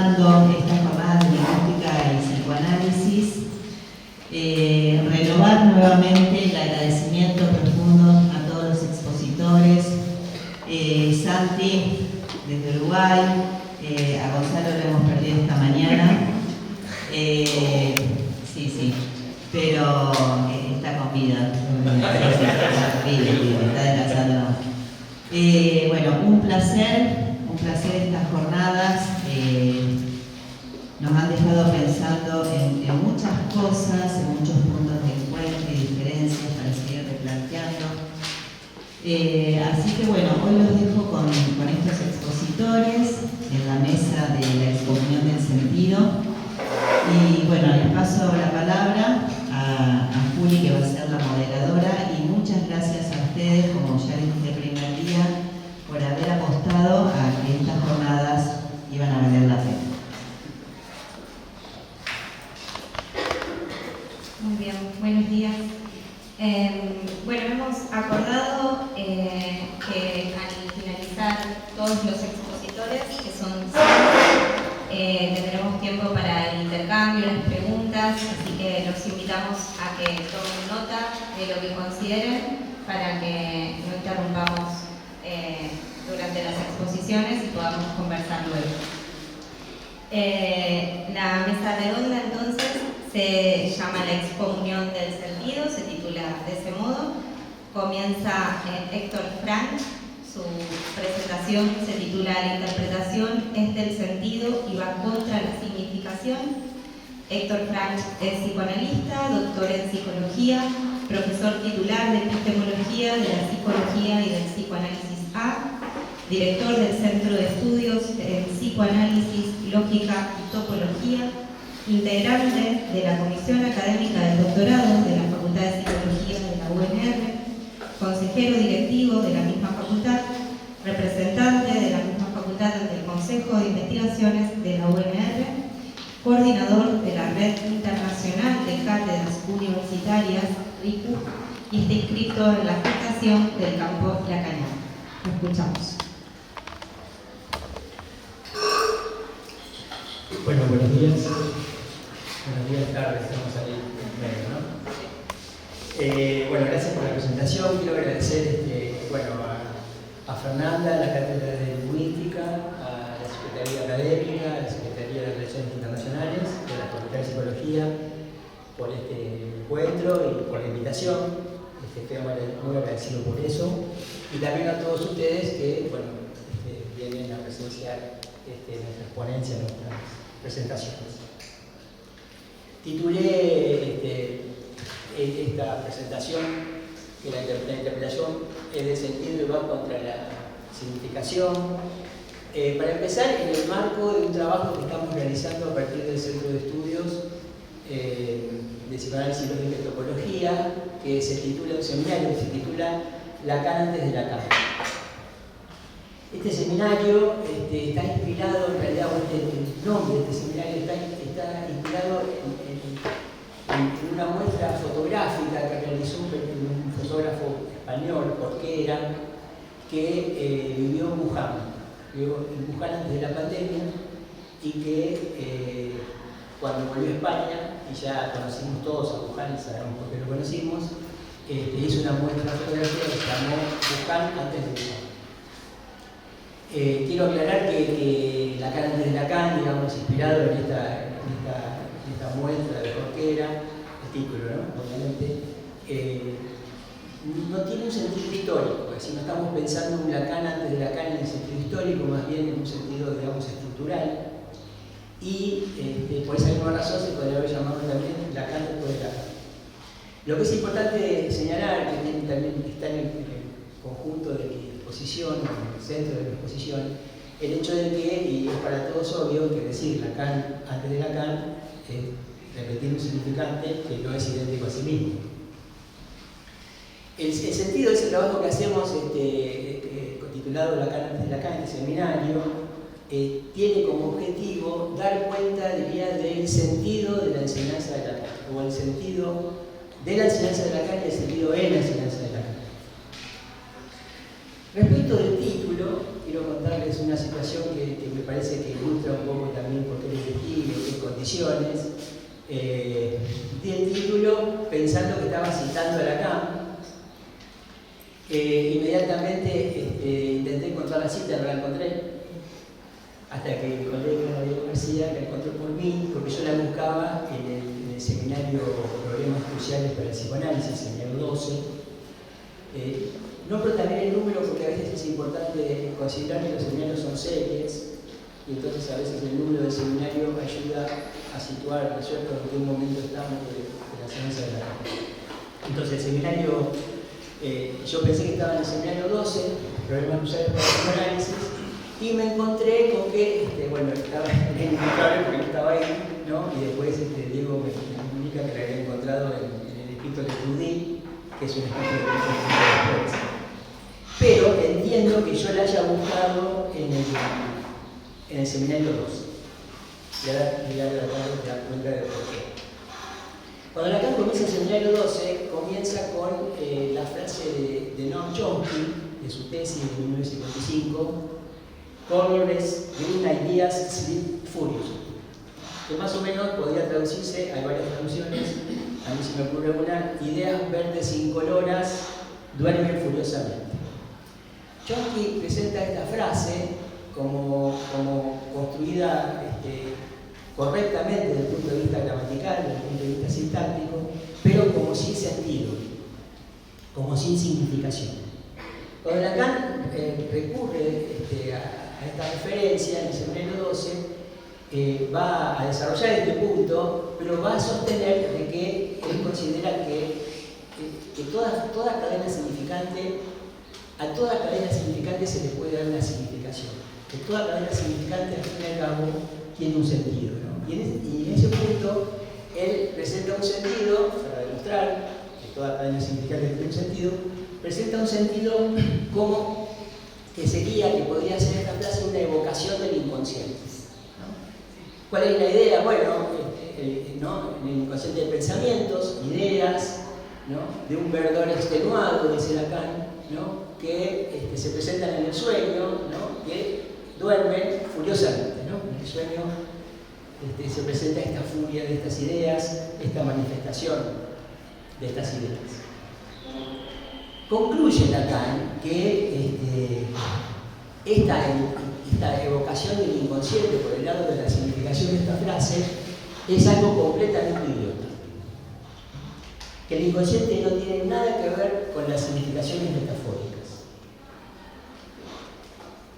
empezando estas jornadas de lingüística y psicoanálisis, renovar nuevamente el agradecimiento profundo a todos los expositores, Santi desde Uruguay, a Gonzalo lo hemos perdido esta mañana, sí, pero está con vida, está descansando. Bueno, un placer estas jornadas, nos han dejado pensando en muchas cosas, en muchos puntos de encuentro y diferencias para seguir replanteando. Así que bueno, hoy los dejo con estos expositores en la mesa de la excomunión del sentido. Y bueno, les paso la palabra a Juli, que va a ser la moderadora, y muchas gracias a ustedes, como ya les dije el primer día, por haber apostado a que estas jornadas iban a valer la pena. Muy bien, buenos días. Bueno, hemos acordado que al finalizar todos los expositores, que son 5, tendremos tiempo para el intercambio, las preguntas, así que los invitamos a que tomen nota de lo que consideren para que no interrumpamos durante las exposiciones y podamos conversar luego. La mesa redonda entonces se llama La excomunión del sentido, se titula de ese modo. Comienza Héctor Frank, su presentación se titula La interpretación es del sentido y va contra la significación. Héctor Frank es psicoanalista, doctor en psicología, profesor titular de epistemología de la psicología y del psicoanálisis A, director del Centro de Estudios en Psicoanálisis, Lógica y Topología, integrante de la Comisión Académica del Doctorado de la Facultad de Psicología de la UNR, consejero directivo de la misma facultad, representante de la misma facultad ante el Consejo de Investigaciones de la UNR, coordinador de la Red Internacional de Cátedras Universitarias, RICU, y está inscrito en la Fundación del Campo Lacaniano. Lo escuchamos. Bueno, buenos días. Buenos días, tardes, estamos ahí en medio, ¿no? Bueno, gracias por la presentación. Quiero agradecer a Fernanda, a la Cátedra de Lingüística, a la Secretaría Académica, a la Secretaría de Relaciones Internacionales, de la Facultad de Psicología, por este encuentro y por la invitación. Estoy muy agradecido por eso. Y también a todos ustedes que vienen a presenciar nuestras ponencias, nuestras presentaciones. Titulé esta presentación que la interpretación es de sentido y va contra la significación. Para empezar, en el marco de un trabajo que estamos realizando a partir del Centro de Estudios de Psicoanálisis, Lógica y Topología, que se titula un seminario que se titula Lacan antes de Lacan. Este seminario está inspirado, en realidad, el nombre de este seminario está inspirado en una muestra fotográfica que realizó un fotógrafo español, Porquera, que vivió en Wuhan. Vivió en Wuhan antes de la pandemia y que cuando volvió a España, y ya conocimos todos a Wuhan y sabemos por qué lo conocimos, hizo una muestra fotográfica que se llamó Wuhan antes de Wuhan. Quiero aclarar que Lacan antes de Lacan, digamos, inspirado en esta muestra de Porquera, el título, ¿no? Obviamente, no tiene un sentido histórico, porque si no estamos pensando en un Lacan antes de Lacan en el sentido histórico, más bien en un sentido, digamos, estructural, y por esa misma razón se podría haber llamado también Lacan después de Lacan. Lo que es importante señalar, que también está en el conjunto de mi exposición, en el centro de mi exposición, el hecho de que, y es para todos obvio, que decir Lacan antes de Lacan es repetir un significante que no es idéntico a sí mismo. El sentido de ese trabajo que hacemos, titulado Lacan antes de Lacan, este seminario, tiene como objetivo dar cuenta, diría, del sentido de la enseñanza de Lacan, o el sentido de la enseñanza de Lacan y el sentido en la enseñanza de Lacan. Respecto del título, quiero contarles una situación que me parece que ilustra un poco también por qué elegí, en qué condiciones. Di el título pensando que estaba citando a Lacan. Inmediatamente intenté encontrar la cita, no la encontré. Hasta que el colega Diego García la encontró por mí, porque yo la buscaba en el seminario Problemas Cruciales para el Psicoanálisis, seminario 12. Nombro también el número porque a veces es importante considerar que los seminarios son series, y entonces a veces el número del seminario ayuda a situar, ¿no es cierto?, en qué momento estamos de la enseñanza de la vida. Entonces, el seminario, yo pensé que estaba en el seminario 12, Problemas Cruciales para el Psicoanálisis, y me encontré con que, bueno, estaba inencontrable porque no estaba ahí, ¿no? Y después Diego me comunica que la había encontrado en el escrito de Trudy, que es un escrito de después. Pero entiendo que yo la haya buscado en el seminario 2. Y ahora voy a dar cuenta de por qué. Cuando Lacan comienza el seminario 12, comienza con la frase de Noam Chomsky, de su tesis de 1955, Colorless Green Ideas Sleep Furious, que más o menos podría traducirse, hay varias traducciones, a mí se me ocurre una: ideas verdes incoloras duermen furiosamente. Chomsky presenta esta frase como construida correctamente desde el punto de vista gramatical, desde el punto de vista sintáctico, pero como sin sentido, como sin significación. Cuando Lacan recurre a esta referencia en el seminario 12, va a desarrollar este punto, pero va a sostener de que él considera que toda cadena significante, a toda cadena significante se le puede dar una significación, que toda cadena significante al fin y al cabo tiene un sentido, ¿no? Y en ese punto él presenta un sentido, para demostrar que toda cadena significante tiene un sentido, presenta un sentido como que sería, que podría ser esta frase, una evocación del inconsciente, ¿no? ¿Cuál es la idea? Bueno, en el inconsciente de pensamientos, ideas, ¿no?, de un verdor extenuado, dice Lacan, ¿no?, que se presentan en el sueño, ¿no?, que duermen furiosamente, ¿no? En el sueño se presenta esta furia de estas ideas, esta manifestación de estas ideas. Concluye Lacan que esta evocación del inconsciente por el lado de la significación de esta frase es algo completamente idiota. Que el inconsciente no tiene nada que ver con las significaciones metafóricas.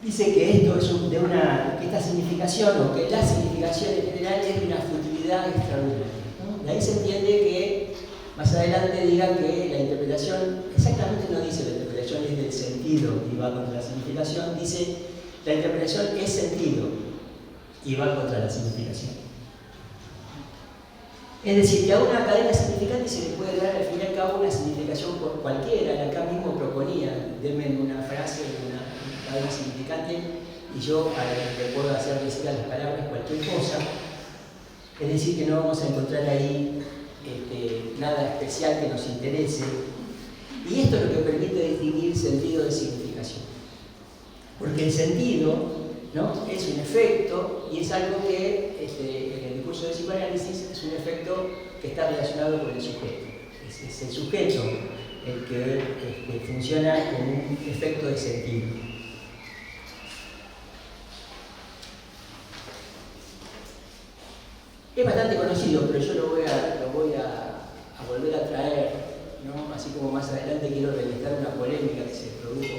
Dice que esto es que esta significación, o que la significación en general, es de una futilidad extraordinaria, ¿no? De ahí se entiende que más adelante diga que la interpretación, exactamente no dice la interpretación es del sentido y va contra la significación, dice la interpretación es sentido y va contra la significación. Es decir, que a una cadena significante se le puede dar al fin y al cabo una significación por cualquiera. Acá mismo proponía, denme una frase de una cadena significante y yo le puedo hacer decir a las palabras cualquier cosa. Es decir, que no vamos a encontrar ahí nada especial que nos interese. Y esto es lo que permite distinguir sentido de significación. Porque el sentido, ¿no?, es un efecto y es algo que en el discurso de psicoanálisis es un efecto que está relacionado con el sujeto. Es el sujeto el que funciona como un efecto de sentido. Es bastante conocido, pero yo lo voy a volver a traer, ¿no? Así como más adelante quiero revisar una polémica que se produjo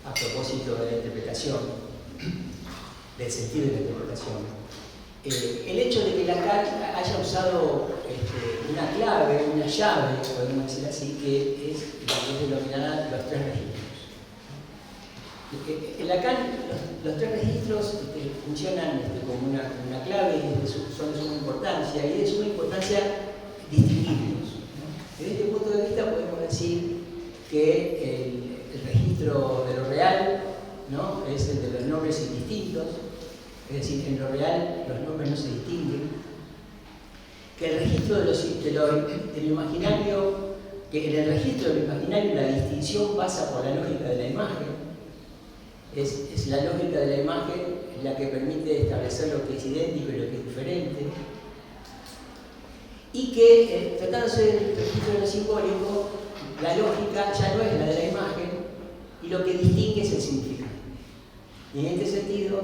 a propósito de la interpretación, del sentido de la interpretación. El hecho de que Lacan haya usado una clave, una llave, podemos decir así, que es la que es denominada los tres registros. En Lacan los tres registros funcionan como una clave y son de suma importancia, y de suma importancia distinguirlos, ¿no? Desde este punto de vista podemos decir que el registro de lo real, ¿no?, es el de los nombres indistintos, es decir, en lo real los nombres no se distinguen, que el registro del imaginario, que en el registro del imaginario la distinción pasa por la lógica de la imagen, es la lógica de la imagen la que permite establecer lo que es idéntico y lo que es diferente. Y que, tratándose del registro de lo simbólico, la lógica ya no es la de la imagen y lo que distingue es el significante. Y en este sentido,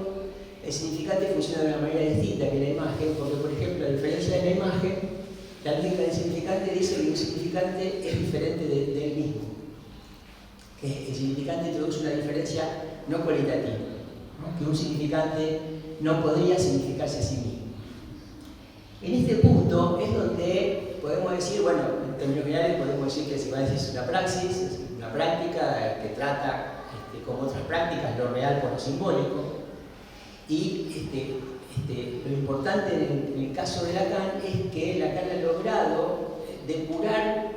el significante funciona de una manera distinta que la imagen, porque, por ejemplo, a diferencia de la imagen, la lógica del significante dice que un significante es diferente del mismo. El significante introduce una diferencia no cualitativa, ¿no? Que un significante no podría significarse a sí mismo. En este punto es donde podemos decir, bueno, en términos generales podemos decir que el psicoanálisis es una praxis, es una práctica que trata, como otras prácticas, lo real por lo simbólico. Y lo importante en el caso de Lacan es que Lacan ha logrado depurar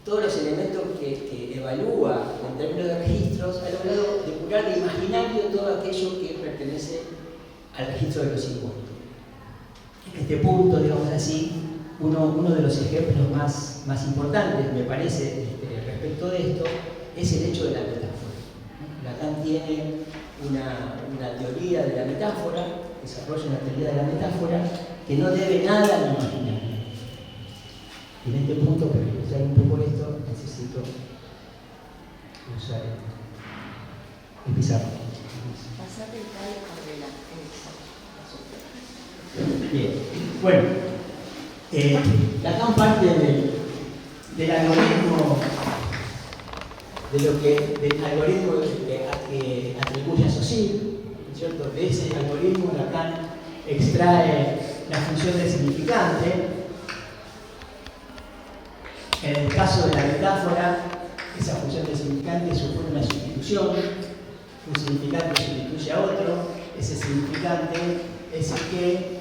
todos los elementos que evalúa en términos de registros, ha logrado depurar de imaginario todo aquello que pertenece al registro de lo simbólico. En este punto, digamos así, uno de los ejemplos más importantes, me parece, respecto de esto, es el hecho de la metáfora. Lacan tiene una teoría de la metáfora, desarrolla una teoría de la metáfora que no debe nada al imaginario. Y en este punto, para ilustrar un poco esto, necesito usar el pizarrón. Pasate el tal Carrera. Bien, bueno, Lacan parte del algoritmo, del algoritmo que atribuye a Saussure, ¿cierto? De ese algoritmo Lacan extrae la función del significante. En el caso de la metáfora, esa función del significante supone una sustitución, un significante sustituye a otro, ese significante es el que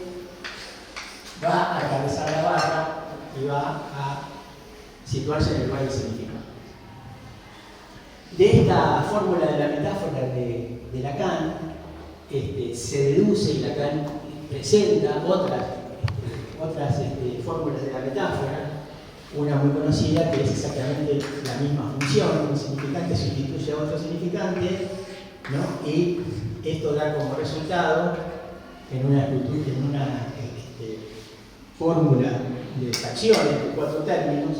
va a atravesar la barra y va a situarse en el lugar del significado. De esta fórmula de la metáfora de Lacan se deduce, y Lacan presenta otras fórmulas de la metáfora, una muy conocida que es exactamente la misma función, un significante sustituye a otro significante, ¿no? Y esto da como resultado, en una fórmula de fracciones de 4 términos,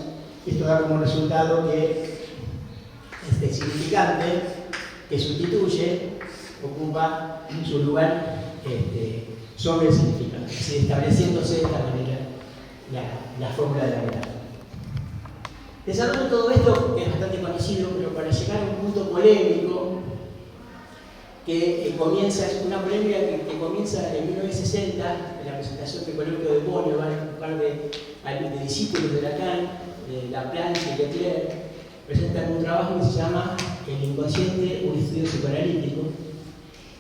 esto da como resultado que este significante que sustituye ocupa su lugar sobre el significado, estableciéndose de esta manera la fórmula de la metáfora. Desarrollo todo esto, que es bastante conocido, pero para llegar a un punto polémico que comienza, es una polémica que comienza en 1960, en la presentación del coloquio de Bonn, un par de discípulos de Lacan, Laplanche y Leclerc, presentan un trabajo que se llama El inconsciente, un estudio psicoanalítico,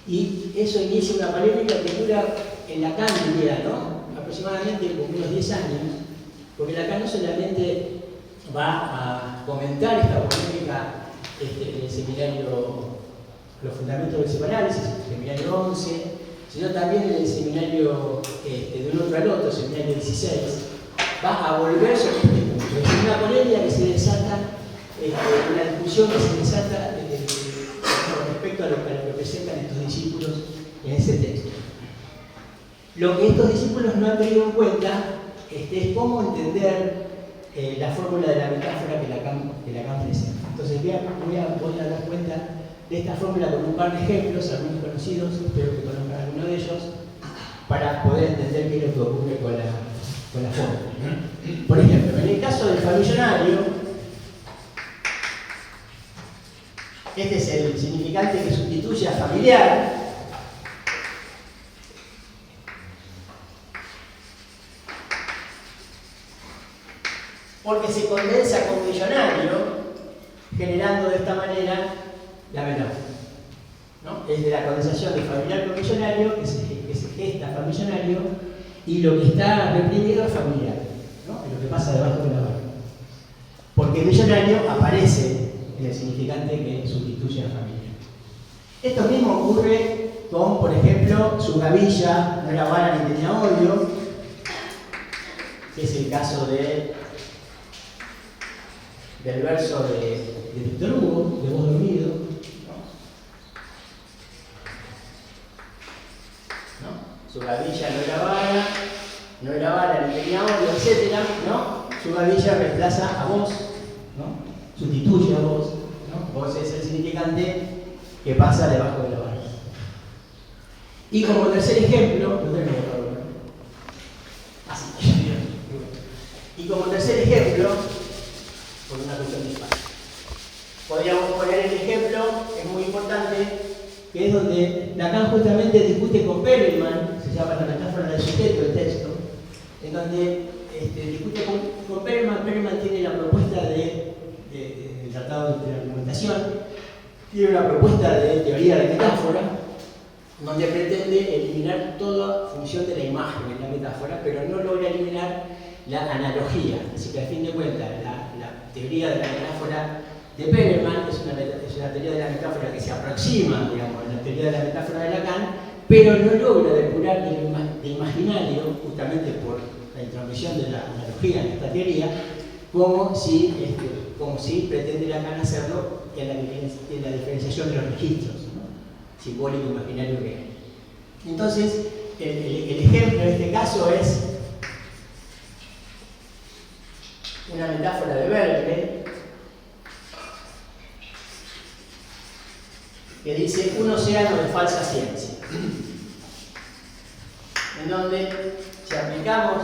y eso inicia una polémica que dura en Lacan, diría, ¿no? Aproximadamente como unos 10 años, porque Lacan no solamente va a comentar esta polémica en el seminario Los Fundamentos del Psicoanálisis, el seminario 11, sino también en el seminario de un otro al otro, seminario 16, va a volver sobre este punto. Es una polémica que se desata, una discusión que se desata con respecto a lo que presentan estos discípulos en ese texto. Lo que estos discípulos no han tenido en cuenta es cómo entender la fórmula de la metáfora que Lacan presenta. Entonces voy a dar cuenta de esta fórmula con un par de ejemplos, algunos conocidos, espero que conozcan alguno de ellos, para poder entender qué es lo que ocurre con la fórmula. Por ejemplo, en el caso del famillonario, este es el significante que sustituye a familiar. Porque se condensa con millonario, generando de esta manera la metáfora, ¿no? Es de la condensación de familiar con millonario que se gesta familionario, y lo que está reprimido es familiar, ¿no? Es lo que pasa debajo de la barra. Porque millonario aparece en el significante que sustituye a familiar. Esto mismo ocurre con, por ejemplo, su gavilla no era vara ni tenía odio, que es el caso del verso de Víctor Hugo, de Voz Dormido, ¿no? Su gavilla no era vara, ni tenía óleo, etc., ¿no? Su gavilla reemplaza a vos, ¿no? Sustituye a vos, ¿no? Vos es el significante que pasa debajo de la vara. Y como tercer ejemplo, no tengo así, y como tercer ejemplo, por una cuestión de espacio, podríamos poner el ejemplo, es muy importante, que es donde Lacan justamente discute con Perelman, se llama la metáfora del sujeto, el texto, en donde discute con Perelman. Perelman tiene la propuesta del Tratado de la Argumentación, tiene una propuesta de teoría de metáfora, donde pretende eliminar toda función de la imagen en la metáfora, pero no logra eliminar la analogía. Así que, a fin de cuentas, la teoría de la metáfora de Perelman es una teoría de la metáfora que se aproxima, digamos, a la teoría de la metáfora de Lacan, pero no logra depurar el imaginario, justamente por la intromisión de la analogía en esta teoría, como si pretende Lacan hacerlo en la diferenciación de los registros, ¿no? Simbólico, imaginario, real. Entonces, el ejemplo en este caso es una metáfora de Berkeley, que dice un océano de falsa ciencia, en donde, si aplicamos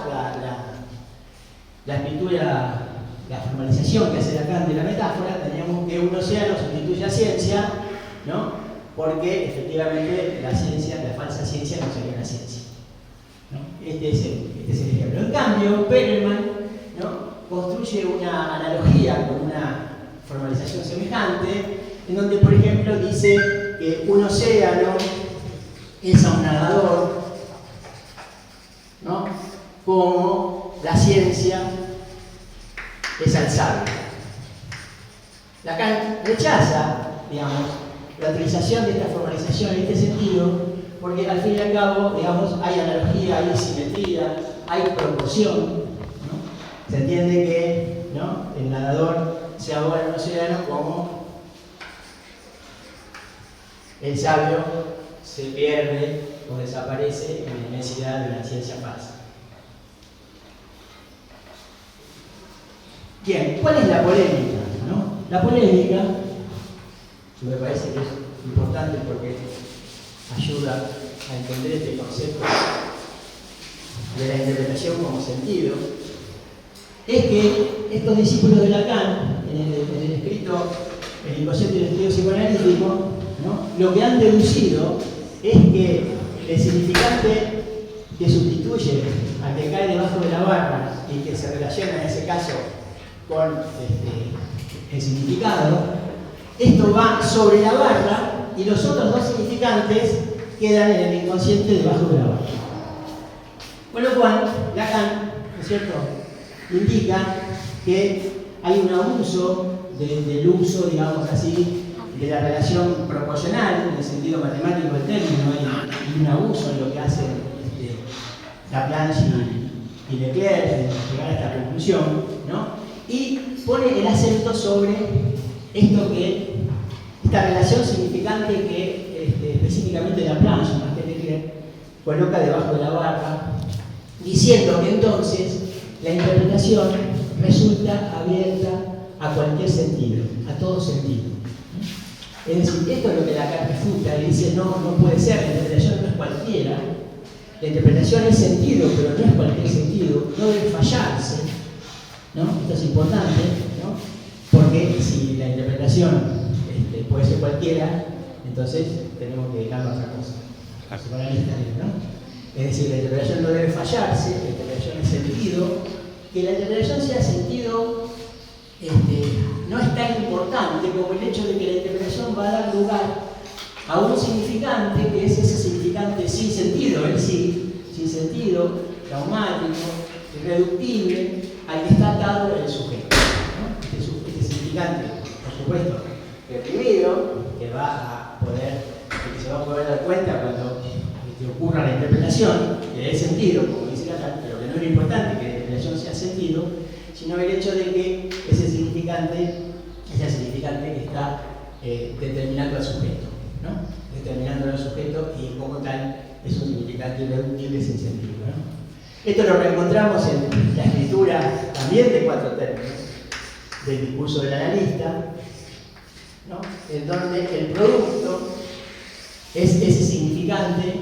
la escritura, la formalización que hace Lacan de la metáfora, teníamos que un océano sustituye a ciencia, ¿no? Porque efectivamente la falsa ciencia no sería una ciencia, ¿no? Este es el ejemplo. En cambio, Perelman, ¿no?, construye una analogía con una formalización semejante, en donde, por ejemplo, dice que un océano es a un nadador, ¿no?, como la ciencia es al sabio. Lacan rechaza, digamos, la utilización de esta formalización en este sentido, porque al fin y al cabo, digamos, hay analogía, hay simetría, hay proporción, ¿no? Se entiende que, ¿no?, el nadador se ahoga en el océano como el sabio se pierde o desaparece en la inmensidad de la ciencia falsa. Bien, ¿cuál es la polémica, ¿no? La polémica, me parece que es importante porque ayuda a entender este concepto de la interpretación como sentido, es que estos discípulos de Lacan, en el escrito El inconsciente y el estudio psicoanalítico, ¿no?, lo que han deducido es que el significante que sustituye al que cae debajo de la barra y que se relaciona en ese caso con el significado, esto va sobre la barra y los otros dos significantes quedan en el inconsciente debajo de la barra. Con lo cual, Lacan, ¿no es cierto?, indica que hay un abuso del uso, digamos así, de la relación proporcional, en el sentido matemático del término, hay un abuso en lo que hacen Laplanche y Leclerc en llegar a esta conclusión, ¿no? Y pone el acento sobre esta relación significante que específicamente Laplanche, más que Leclerc, coloca debajo de la barra, diciendo que entonces la interpretación resulta abierta a cualquier sentido, a todo sentido. Es decir, esto es lo que Lacan refuta y dice, no puede ser, la interpretación no es cualquiera, la interpretación es sentido, pero no es cualquier sentido, no debe fallarse, ¿no? Esto es importante, ¿no?, porque si la interpretación puede ser cualquiera, entonces tenemos que dedicarnos a otra cosa, psicoanalistas, ¿no? Es decir, la interpretación no debe fallarse, la interpretación es sentido, que la interpretación sea sentido no es tan importante como el hecho de que la interpretación va a dar lugar a un significante que es ese significante sin sentido, es decir, sin sentido, traumático, irreductible, al que está atado el sujeto, ¿no? Este significante, por supuesto, reprimido, que se va a poder dar cuenta cuando ocurra la interpretación, que es sentido, como dice Lacan, pero que no es lo importante que la interpretación sea sentido, sino el hecho de que ese significante es el significante que está determinando al sujeto, ¿no? Determinando al sujeto y como tal es un significante significante irreductible sin sentido, ¿no? Esto lo reencontramos en la escritura también de 4 términos del discurso del analista, ¿no? En donde el producto es ese significante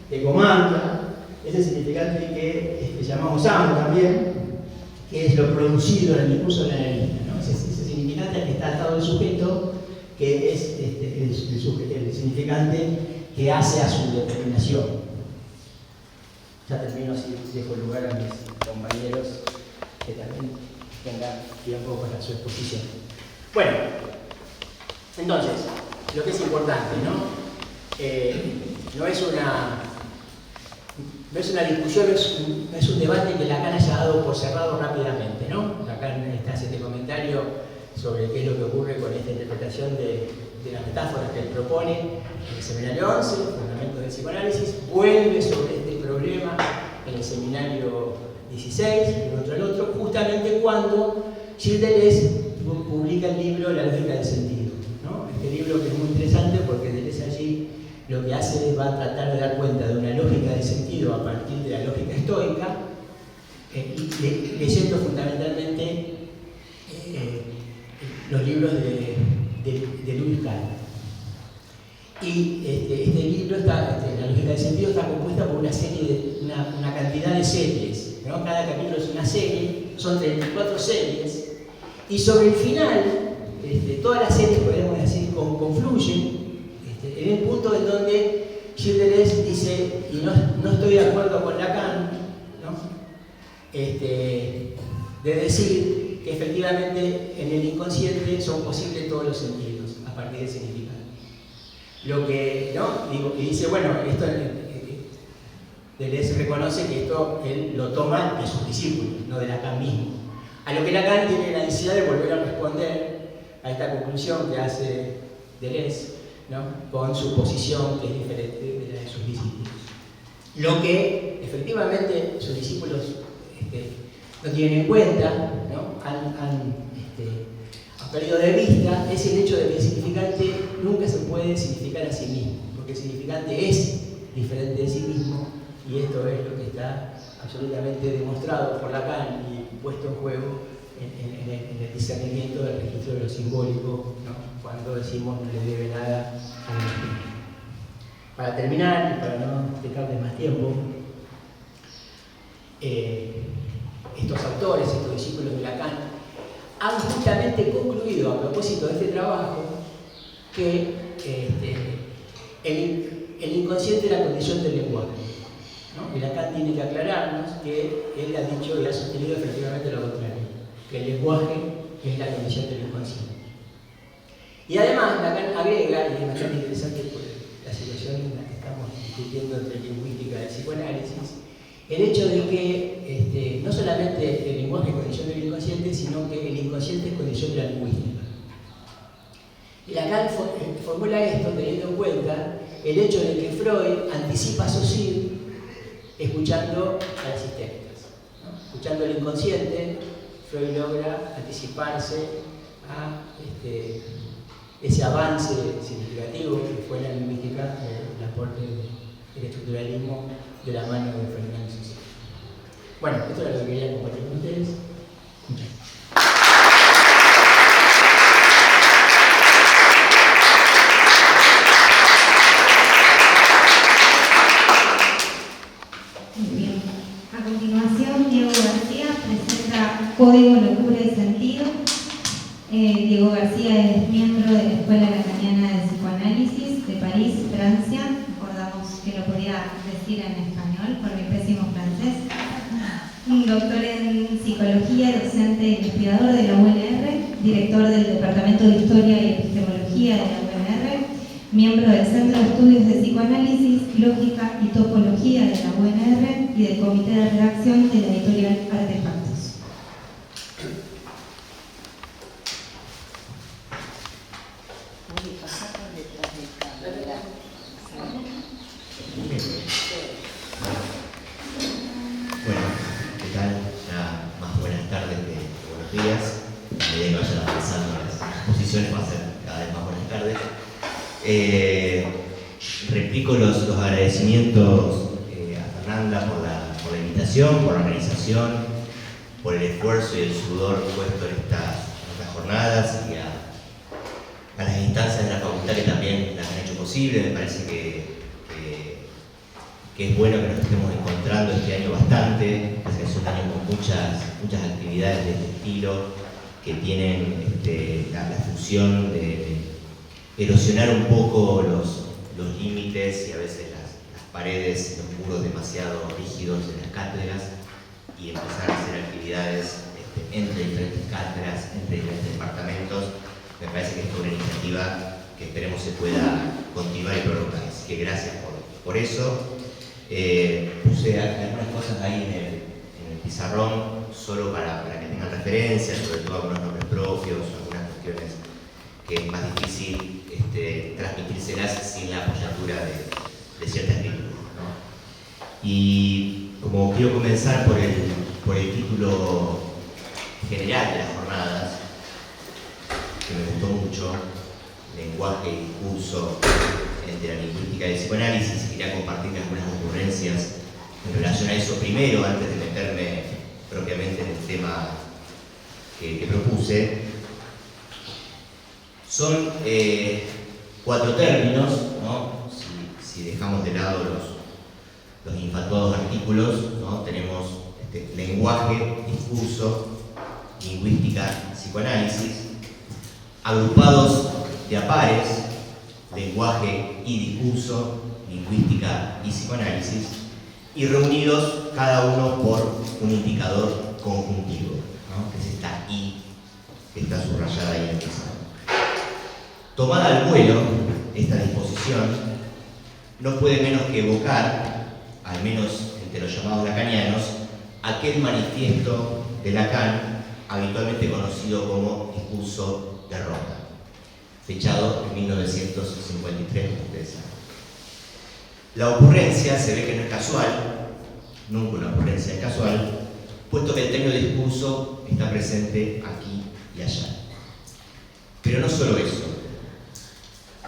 que comanda, ese significante que llamamos amo también, que es lo producido en el discurso del analista, ¿no? Ese significante al que está atado el sujeto, que es el significante que hace a su determinación. Ya termino, si dejo lugar a mis compañeros que también tengan tiempo para su exposición. Bueno, entonces, lo que es importante, ¿no? No es una discusión, no es un debate que Lacan haya dado por cerrado rápidamente, ¿no? Lacan hace este comentario sobre qué es lo que ocurre con esta interpretación de las metáforas que él propone en el seminario 11, Fundamentos del Psicoanálisis, vuelve sobre este problema en el seminario 16, y el otro, justamente cuando Gilles Deleuze publica el libro La lógica del sentido, ¿no? Este libro que es muy interesante porque Deleuze allí lo que hace es va a tratar de dar cuenta de una lógica del sentido a partir de la lógica estoica, leyendo fundamentalmente los libros de Louis Kahn. Y este libro, la lógica del sentido, está compuesta por una cantidad de series, ¿no? Cada capítulo es una serie, son 34 series, y sobre el final, todas las series, podríamos decir, confluyen en el punto en donde Gilles Deleuze dice, y no estoy de acuerdo con Lacan, ¿no? De decir que efectivamente en el inconsciente son posibles todos los sentidos a partir del significado. Lo que, ¿no? Y dice, bueno, esto Deleuze reconoce que esto él lo toma de sus discípulos, no de Lacan mismo. A lo que Lacan tiene la necesidad de volver a responder a esta conclusión que hace Deleuze, ¿no? Con su posición que es diferente de la de sus discípulos. Lo que efectivamente sus discípulos no tienen en cuenta, ¿no? Han perdido de vista es el hecho de que el significante nunca se puede significar a sí mismo, porque el significante es diferente de sí mismo, y esto es lo que está absolutamente demostrado por Lacan y puesto en juego en el discernimiento del registro de lo simbólico, ¿no? Cuando decimos no le debe nada a el espíritu. Para terminar, y para no dejarles más tiempo, estos autores, estos discípulos de Lacan, han justamente concluido a propósito de este trabajo que el inconsciente es la condición del lenguaje, ¿no? Y Lacan tiene que aclararnos que él ha dicho y ha sostenido efectivamente lo contrario, que el lenguaje es la condición del inconsciente. Y además Lacan agrega, y es bastante interesante por la situación en la que estamos discutiendo entre lingüística y psicoanálisis, el hecho de que no solamente el lenguaje es condición del inconsciente, sino que el inconsciente es condición de la lingüística. Y Lacan formula esto teniendo en cuenta el hecho de que Freud anticipa a Saussure escuchando a las histéricas, ¿no? Escuchando el inconsciente, Freud logra anticiparse a ese avance significativo que fue la lingüística, el aporte del estructuralismo de la mano de Fernando Saussure. Bueno, esto era lo que quería compartir con ustedes. Muchas gracias. Muy bien. A continuación, Diego García presenta Código, Locura y Sentido. Diego García es miembro de la Escuela Lacaniana de Psicoanálisis de París, Francia. Acordamos que lo podía decir en español por mi pésimo francés. Un doctor en psicología, docente e investigador de la UNR, director del Departamento de Historia y Epistemología de la UNR, miembro del Centro de Estudios de Psicoanálisis, Lógica y Topología de la UNR y del Comité de Redacción de la editorial Artefactos. Bueno, ¿qué tal? Ya más buenas tardes que buenos días. A medida que vayan avanzando las exposiciones va a ser cada vez más buenas tardes. Replico los agradecimientos Fernanda por la invitación, por la organización, por el esfuerzo y el sudor puesto en estas jornadas y a las instancias de la facultad que también las han hecho posible. Me parece que es bueno que nos estemos encontrando este año bastante, porque es un año con muchas actividades de este estilo que tienen la función de erosionar un poco los límites y a veces las paredes, los muros demasiado rígidos de las cátedras y empezar a hacer actividades entre diferentes cátedras, entre diferentes departamentos. Me parece que es una iniciativa que esperemos se pueda continuar y prolongar. Así que gracias por eso. Puse algunas cosas ahí en el pizarrón solo para que tengan referencia, sobre todo algunos nombres propios, algunas cuestiones que es más difícil transmitírselas sin la apoyatura de cierta escritura, ¿no? Y como quiero comenzar por el título general de las jornadas, que me gustó mucho, lenguaje y discurso entre la lingüística y el psicoanálisis, quería compartir algunas ocurrencias en relación a eso primero, antes de meterme propiamente en el tema que propuse. Son 4 términos, ¿no? Si dejamos de lado los infatuados artículos, ¿no? Tenemos lenguaje, discurso, lingüística, psicoanálisis, agrupados de a pares, lenguaje y discurso, lingüística y psicoanálisis, y reunidos cada uno por un indicador conjuntivo, ¿no? Que es esta I que está subrayada ahí en el pizarrón. Tomada al vuelo, esta disposición no puede menos que evocar, al menos entre los llamados lacanianos, aquel manifiesto de Lacan habitualmente conocido como discurso de Rota, fechado en 1953, como ustedes saben. La ocurrencia se ve que no es casual, nunca una ocurrencia es casual, puesto que el término discurso está presente aquí y allá. Pero no solo eso.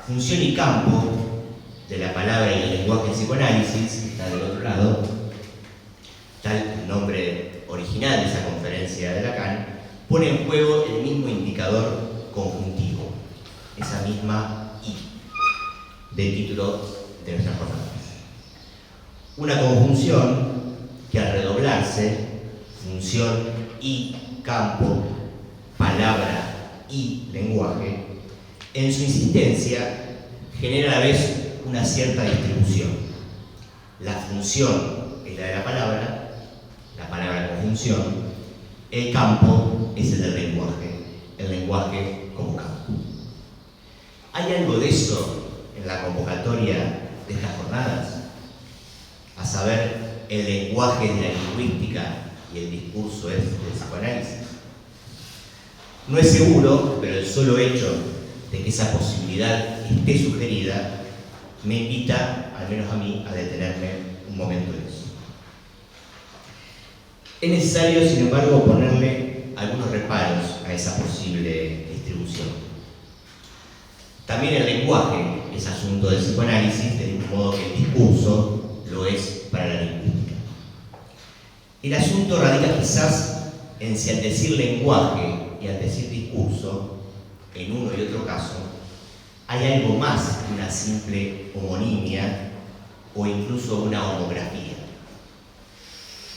Función y campo de la palabra y el lenguaje en psicoanálisis, que está del otro lado, tal el nombre original de esa conferencia de Lacan, pone en juego el mismo indicador conjuntivo, esa misma I del título de nuestras jornadas. Una conjunción que al redoblarse, función y campo, palabra y lenguaje, en su insistencia genera a la vez una cierta distribución. La función es la de la palabra conjunción, el campo es el del lenguaje como campo. ¿Hay algo de eso en la convocatoria de estas jornadas? A saber, el lenguaje de la lingüística y el discurso es del psicoanálisis. No es seguro, pero el solo hecho de que esa posibilidad esté sugerida me invita, al menos a mí, a detenerme un momento en eso. Es necesario, sin embargo, ponerle algunos reparos a esa posible distribución. También el lenguaje es asunto del psicoanálisis, del mismo modo que el discurso lo es para la lingüística. El asunto radica quizás en si al decir lenguaje y al decir discurso, en uno y otro caso, hay algo más que una simple homonimia o incluso una homografía.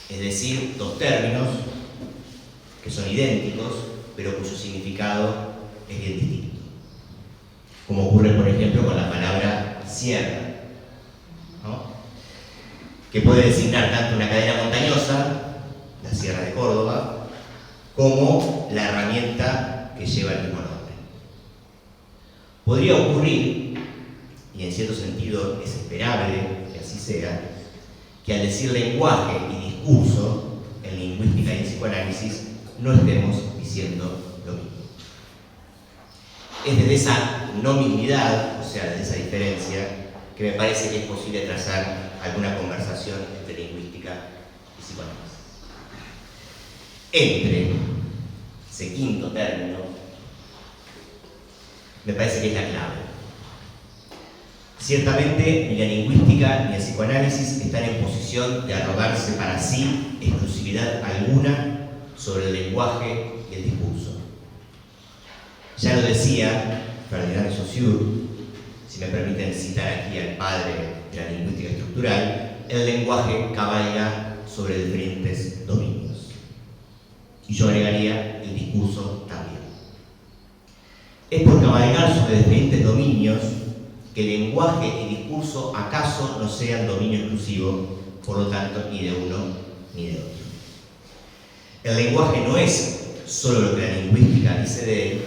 Es decir, 2 términos que son idénticos, pero cuyo significado es bien distinto. Como ocurre, por ejemplo, con la palabra sierra, ¿no? Que puede designar tanto una cadena montañosa, la Sierra de Córdoba, como la herramienta que lleva el mismo nombre. Podría ocurrir, y en cierto sentido es esperable que así sea, que al decir lenguaje y discurso, en lingüística y en psicoanálisis, no estemos diciendo lo mismo. Es desde esa no mismidad, o sea, desde esa diferencia, que me parece que es posible trazar alguna conversación entre lingüística y psicoanálisis. Entre ese quinto término, me parece que es la clave. Ciertamente, ni la lingüística ni el psicoanálisis están en posición de arrogarse para sí exclusividad alguna sobre el lenguaje y el discurso. Ya lo decía Ferdinand de Saussure, si me permiten citar aquí al padre de la lingüística estructural, el lenguaje cabalga sobre diferentes dominios. Y yo agregaría el discurso también. Es por cabalgar sobre diferentes dominios que lenguaje y discurso acaso no sean dominio exclusivo, por lo tanto, ni de uno ni de otro. El lenguaje no es solo lo que la lingüística dice de él,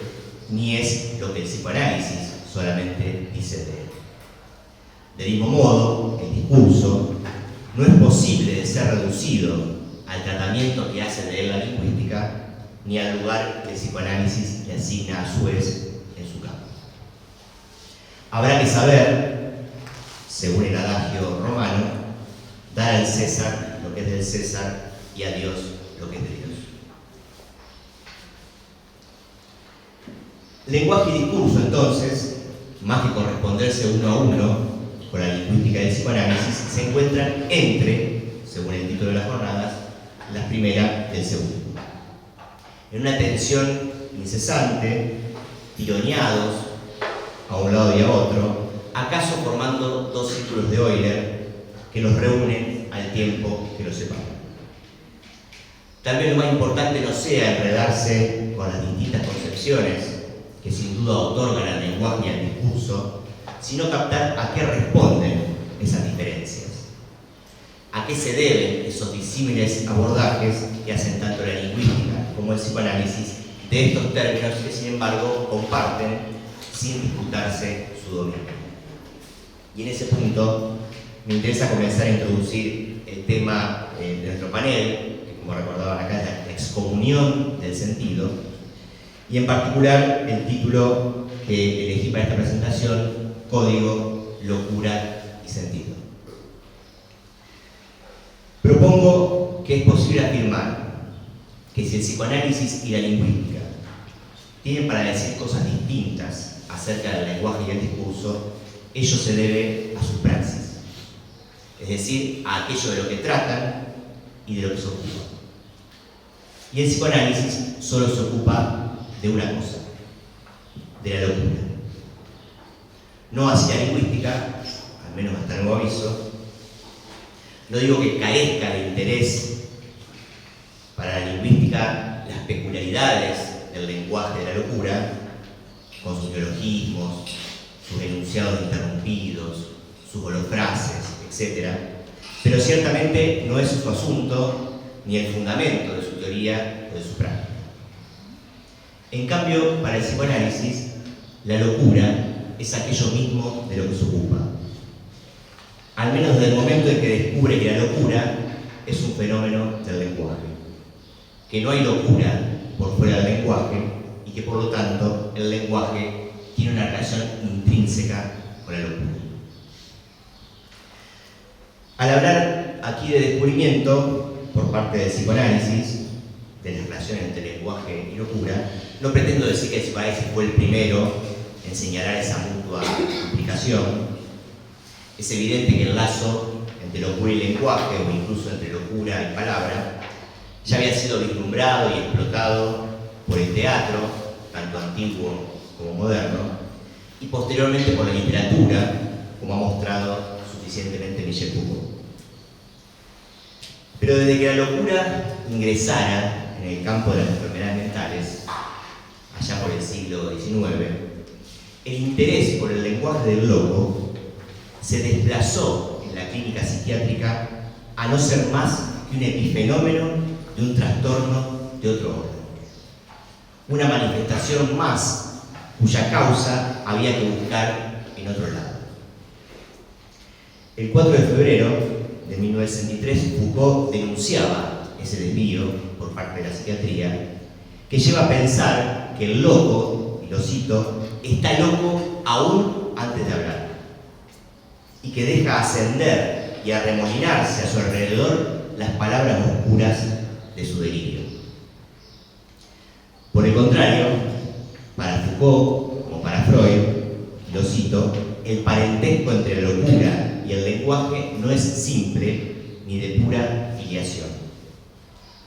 ni es lo que el psicoanálisis solamente dice de él. Del mismo modo, el discurso no es posible de ser reducido al tratamiento que hace de él la lingüística, ni al lugar que el psicoanálisis le asigna a su vez en su campo. Habrá que saber, según el adagio romano, dar al César lo que es del César y a Dios lo que es de Dios. Lenguaje y discurso, entonces, más que corresponderse uno a uno con la lingüística y el psicoanálisis, se encuentran entre, según el título de las jornadas, las primeras del segundo. En una tensión incesante, tironeados a un lado y a otro, acaso formando dos círculos de Euler que los reúnen al tiempo que los separan. Tal vez lo más importante no sea enredarse con las distintas concepciones que sin duda otorgan al lenguaje y al discurso, sino captar a qué responden esas diferencias, a qué se deben esos disímiles abordajes que hacen tanto la lingüística como el psicoanálisis de estos términos que sin embargo comparten sin disputarse su dominio. Y en ese punto me interesa comenzar a introducir el tema de nuestro panel, que como recordaban acá es la excomunión del sentido, y en particular el título que elegí para esta presentación, Código, Locura y Sentido. Propongo que es posible afirmar que si el psicoanálisis y la lingüística tienen para decir cosas distintas acerca del lenguaje y el discurso, ello se debe a sus praxis, es decir, a aquello de lo que tratan y de lo que se ocupan. Y el psicoanálisis solo se ocupa de una cosa, de la locura. No hacia la lingüística, al menos hasta nuevo aviso. No digo que carezca de interés para la lingüística las peculiaridades del lenguaje de la locura, con sus neologismos, sus enunciados interrumpidos, sus holofrases, etc. Pero ciertamente no es su asunto ni el fundamento de su teoría o de su práctica. En cambio, para el psicoanálisis, la locura es aquello mismo de lo que se ocupa. Al menos desde el momento en que descubre que la locura es un fenómeno del lenguaje, que no hay locura por fuera del lenguaje y que por lo tanto el lenguaje tiene una relación intrínseca con la locura. Al hablar aquí de descubrimiento por parte del psicoanálisis, de la relación entre lenguaje y locura, no pretendo decir que el psicoanálisis fue el primero en señalar esa mutua implicación. Es evidente que el lazo entre locura y lenguaje, o incluso entre locura y palabra, ya había sido vislumbrado y explotado por el teatro, tanto antiguo como moderno, y posteriormente por la literatura, como ha mostrado suficientemente Michel Foucault. Pero desde que la locura ingresara en el campo de las enfermedades mentales, allá por el siglo XIX, el interés por el lenguaje del loco se desplazó en la clínica psiquiátrica a no ser más que un epifenómeno de un trastorno de otro orden. Una manifestación más cuya causa había que buscar en otro lado. El 4 de febrero de 1963, Foucault denunciaba ese desvío por parte de la psiquiatría, que lleva a pensar que el loco, y lo cito, está loco aún antes de hablar, y que deja ascender y arremolinarse a su alrededor las palabras oscuras de su delirio. Por el contrario, para Foucault, como para Freud, lo cito, el parentesco entre la locura y el lenguaje no es simple ni de pura filiación.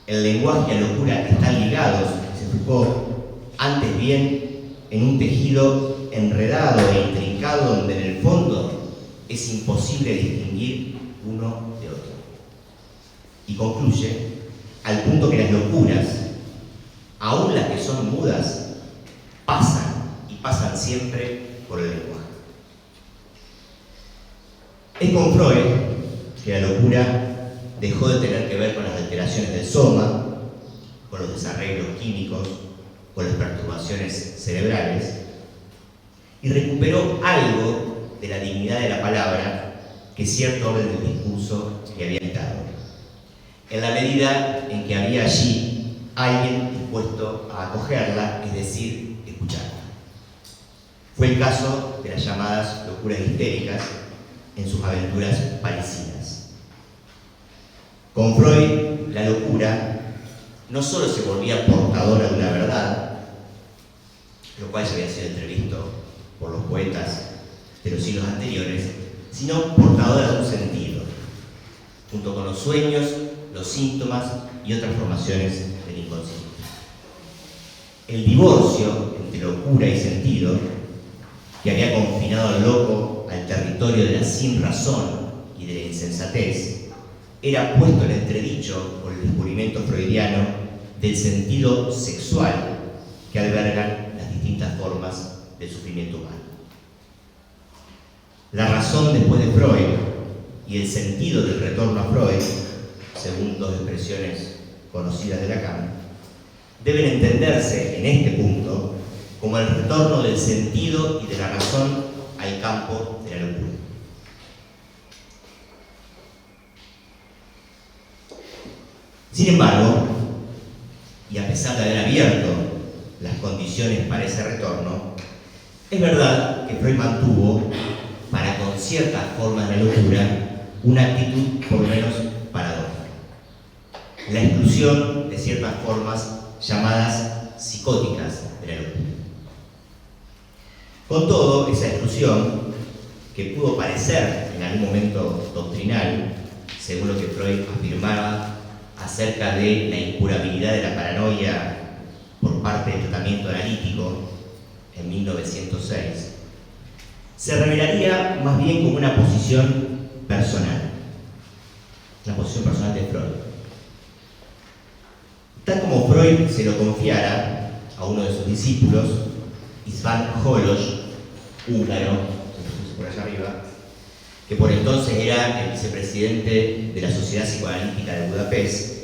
El lenguaje y la locura están ligados, dice Foucault, antes bien en un tejido enredado e intrincado donde en el fondo es imposible distinguir uno de otro. Y concluye, al punto que las locuras, aun las que son mudas, pasan y pasan siempre por el lenguaje. Es con Freud que la locura dejó de tener que ver con las alteraciones del soma, con los desarreglos químicos, con las perturbaciones cerebrales, y recuperó algo de la dignidad de la palabra que cierto orden del discurso le había quitado, en la medida en que había allí alguien dispuesto a acogerla, es decir, escucharla. Fue el caso de las llamadas locuras histéricas en sus aventuras parisinas. Con Freud, la locura no solo se volvía portadora de una verdad, lo cual ya había sido entrevisto por los poetas de los siglos anteriores, sino portadora de un sentido, junto con los sueños, los síntomas y otras formaciones del inconsciente. El divorcio entre locura y sentido, que había confinado al loco al territorio de la sinrazón y de la insensatez, era puesto en entredicho por el descubrimiento freudiano del sentido sexual que albergan las distintas formas del sufrimiento humano. La razón después de Freud y el sentido del retorno a Freud, según dos expresiones conocidas de Lacan, deben entenderse en este punto como el retorno del sentido y de la razón al campo de la locura. Sin embargo, y a pesar de haber abierto las condiciones para ese retorno, es verdad que Freud mantuvo, para con ciertas formas de la locura, una actitud por lo menos paradójica: la exclusión de ciertas formas llamadas psicóticas de la locura. Con todo, esa exclusión, que pudo parecer en algún momento doctrinal, según lo que Freud afirmaba acerca de la incurabilidad de la paranoia por parte del tratamiento analítico en 1906, se revelaría más bien como una posición personal de Freud. Tal como Freud se lo confiara a uno de sus discípulos, István Holozs, húngaro, por allá arriba, que por entonces era el vicepresidente de la Sociedad Psicoanalítica de Budapest,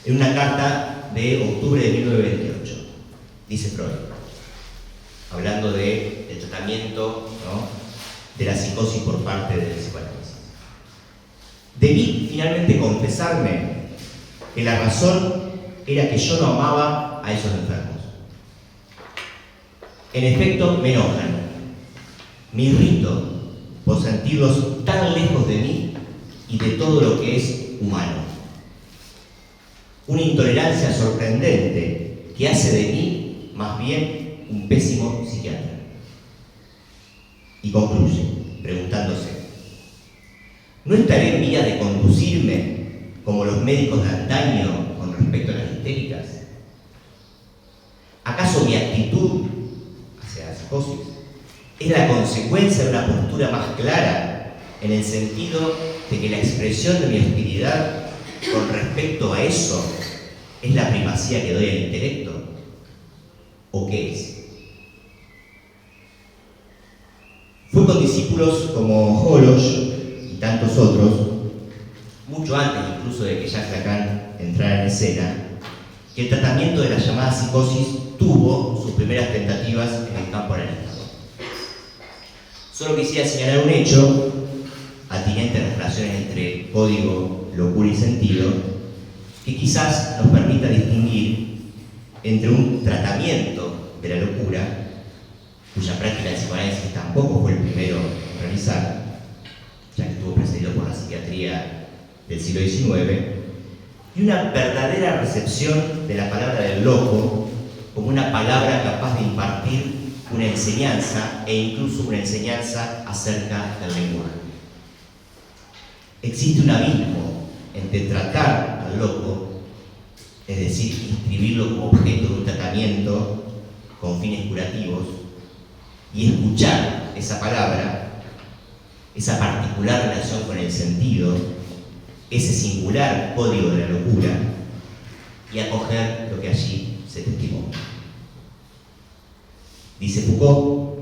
en una carta de octubre de 1928. Dice Freud, hablando del tratamiento, ¿no?, de la psicosis por parte del psicoanálisis: debí finalmente confesarme que la razón era que yo no amaba a esos enfermos. En efecto, me enojan, me irrito por sentirlos tan lejos de mí y de todo lo que es humano. Una intolerancia sorprendente que hace de mí más bien un pésimo psiquiatra. Y concluye preguntándose: ¿no estaré en vía de conducirme como los médicos de antaño con respecto a las histéricas? ¿Acaso mi actitud hacia la psicosis es la consecuencia de una postura más clara, en el sentido de que la expresión de mi hostilidad con respecto a eso es la primacía que doy al intelecto? ¿O qué es? Fue con discípulos como Holozs y tantos otros, mucho antes incluso de que Jacques Lacan entrara en escena, que el tratamiento de la llamada psicosis tuvo sus primeras tentativas en el campo analítico. Solo quisiera señalar un hecho atinente a las relaciones entre código, locura y sentido, que quizás nos permita distinguir entre un tratamiento de la locura, cuya práctica del psicoanálisis tampoco fue el primero en realizar, ya que estuvo precedido por la psiquiatría del siglo XIX, y una verdadera recepción de la palabra del loco como una palabra capaz de impartir una enseñanza e incluso una enseñanza acerca del lenguaje. Existe un abismo entre tratar al loco, es decir, inscribirlo como objeto de un tratamiento con fines curativos, y escuchar esa palabra, esa particular relación con el sentido, ese singular código de la locura, y acoger lo que allí se testimonia. Dice Foucault,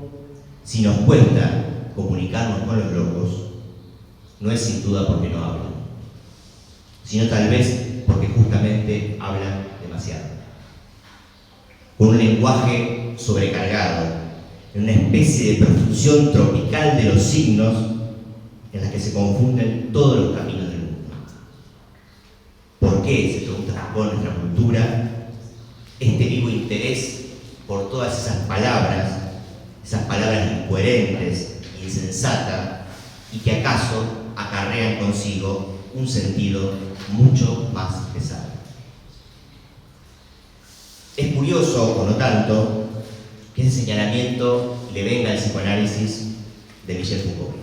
si nos cuesta comunicarnos con los locos, no es sin duda porque no hablan, sino tal vez porque justamente hablan demasiado. Con un lenguaje sobrecargado, en una especie de profusión tropical de los signos en la que se confunden todos los caminos del mundo. ¿Por qué, se pregunta Foucault, en nuestra cultura, este vivo interés por todas esas palabras incoherentes, insensatas, y que acaso acarrean consigo un sentido mucho más pesado? Es curioso, o no tanto, que ese señalamiento le venga al psicoanálisis de Michel Foucault.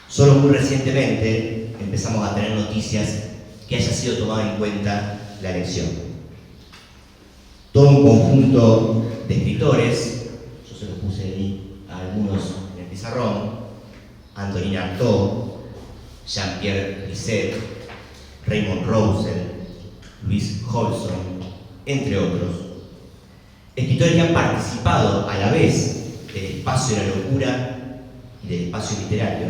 Solo muy recientemente empezamos a tener noticias que haya sido tomada en cuenta la elección. Todo un conjunto de escritores, yo se los puse ahí a algunos en el pizarrón: Antonin Artaud, Jean-Pierre Risset, Raymond Roussel, Louis Holson, entre otros, escritores que han participado a la vez del espacio de la locura y del espacio literario,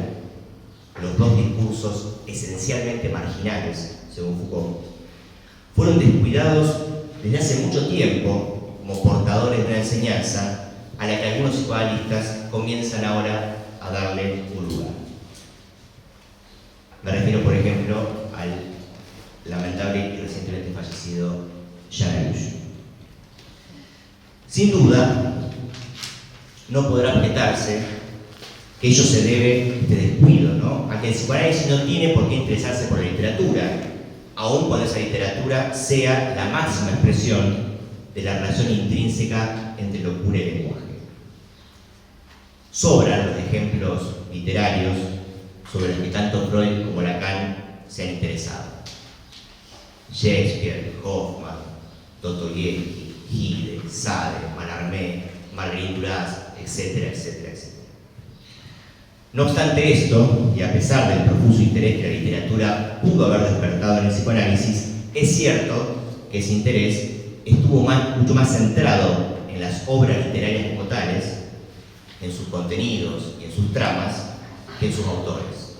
los dos discursos esencialmente marginales, según Foucault, fueron descuidados desde hace mucho tiempo como portadores de una enseñanza a la que algunos psicoanalistas comienzan ahora a darle un lugar. Me refiero, por ejemplo, al lamentable y recientemente fallecido Jean Lelouch. Sin duda, no podrá objetarse que ello se debe, este descuido, ¿no?, a que el psicoanálisis no tiene por qué interesarse por la literatura, aun cuando esa literatura sea la máxima expresión de la relación intrínseca entre locura y lenguaje. Sobran los ejemplos literarios sobre los que tanto Freud como Lacan se han interesado: Shakespeare, Hoffmann, Dostoyevsky, Gide, Sade, Mallarmé, Marguerite Duras, etcétera, etcétera, etcétera. No obstante esto, y a pesar del profuso interés que la literatura pudo haber despertado en el psicoanálisis, es cierto que ese interés estuvo mucho más centrado en las obras literarias como tales, en sus contenidos y en sus tramas, que en sus autores.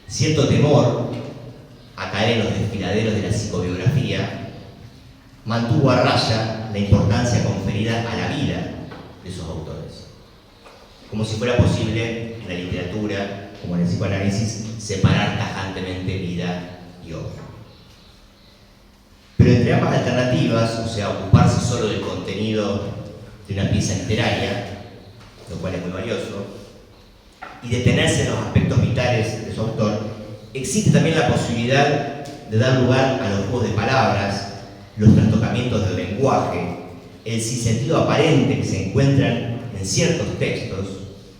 Cierto temor a caer en los desfiladeros de la psicobiografía mantuvo a raya la importancia conferida a la vida de esos autores, como si fuera posible en la literatura, como en el psicoanálisis, separar tajantemente vida y obra. Pero entre ambas alternativas, o sea, ocuparse solo del contenido de una pieza literaria, lo cual es muy valioso, y detenerse en los aspectos vitales de su autor, existe también la posibilidad de dar lugar a los juegos de palabras, los trastocamientos del lenguaje, el sinsentido aparente que se encuentran en ciertos textos,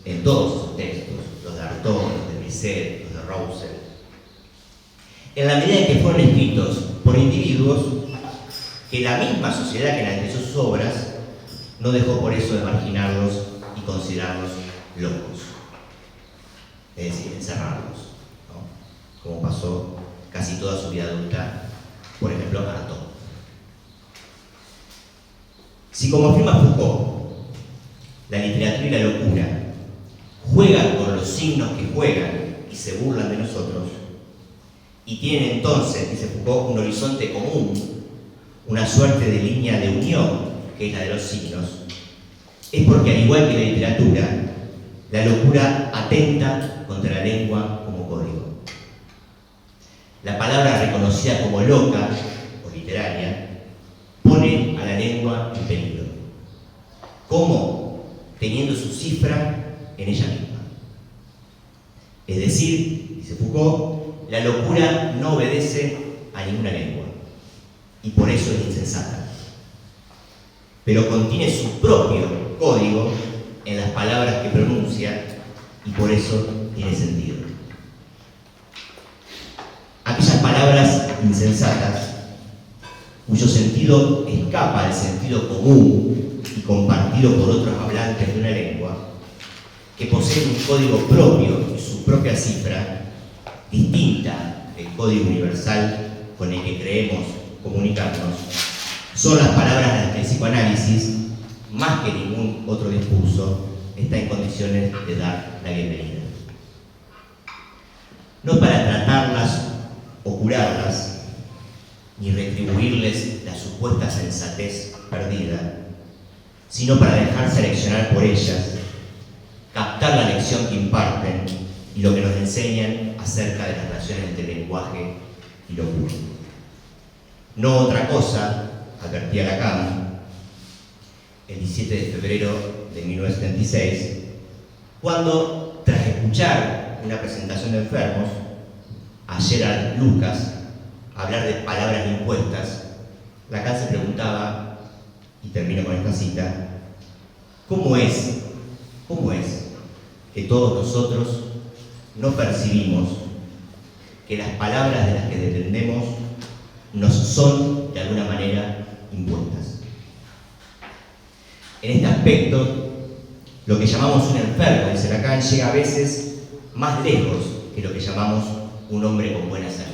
en todos esos textos, los de Artaud, los de Risset, los de Roussel, en la medida en que fueron escritos por individuos que la misma sociedad que analizó sus obras no dejó por eso de marginarlos y considerarlos locos, es decir, encerrarlos, ¿no?, como pasó casi toda su vida adulta, por ejemplo, Artaud. Si, como afirma Foucault, la literatura y la locura juegan con los signos que juegan y se burlan de nosotros, y tienen entonces, dice Foucault, un horizonte común, una suerte de línea de unión, que es la de los signos, es porque, al igual que la literatura, la locura atenta contra la lengua como código. La palabra reconocida como loca o literaria pone a la lengua en peligro. ¿Cómo? Teniendo su cifra en ella misma. Es decir, dice Foucault, la locura no obedece a ninguna lengua y por eso es insensata. pero contiene su propio código en las palabras que pronuncia y por eso tiene sentido. Aquellas palabras insensatas, cuyo sentido escapa al sentido común y compartido por otros hablantes de una lengua, que poseen un código propio y su propia cifra, distinta del código universal con el que creemos comunicarnos, son las palabras a las que el psicoanálisis, más que ningún otro discurso, está en condiciones de dar la bienvenida. No para tratarlas o curarlas, ni retribuirles la supuesta sensatez perdida, sino para dejarse leccionar por ellas, captar la lección que imparten y lo que nos enseñan acerca de las relaciones entre el lenguaje y lo público. No otra cosa, advertía Lacan, el 17 de febrero de 1976, cuando, tras escuchar una presentación de enfermos, a Gerard Lucas hablar de palabras impuestas, Lacan se preguntaba, y termino con esta cita, ¿cómo es que todos nosotros no percibimos que las palabras de las que dependemos nos son de alguna manera impuestas? En este aspecto, lo que llamamos un enfermo, dice Lacan, llega a veces más lejos que lo que llamamos un hombre con buena salud.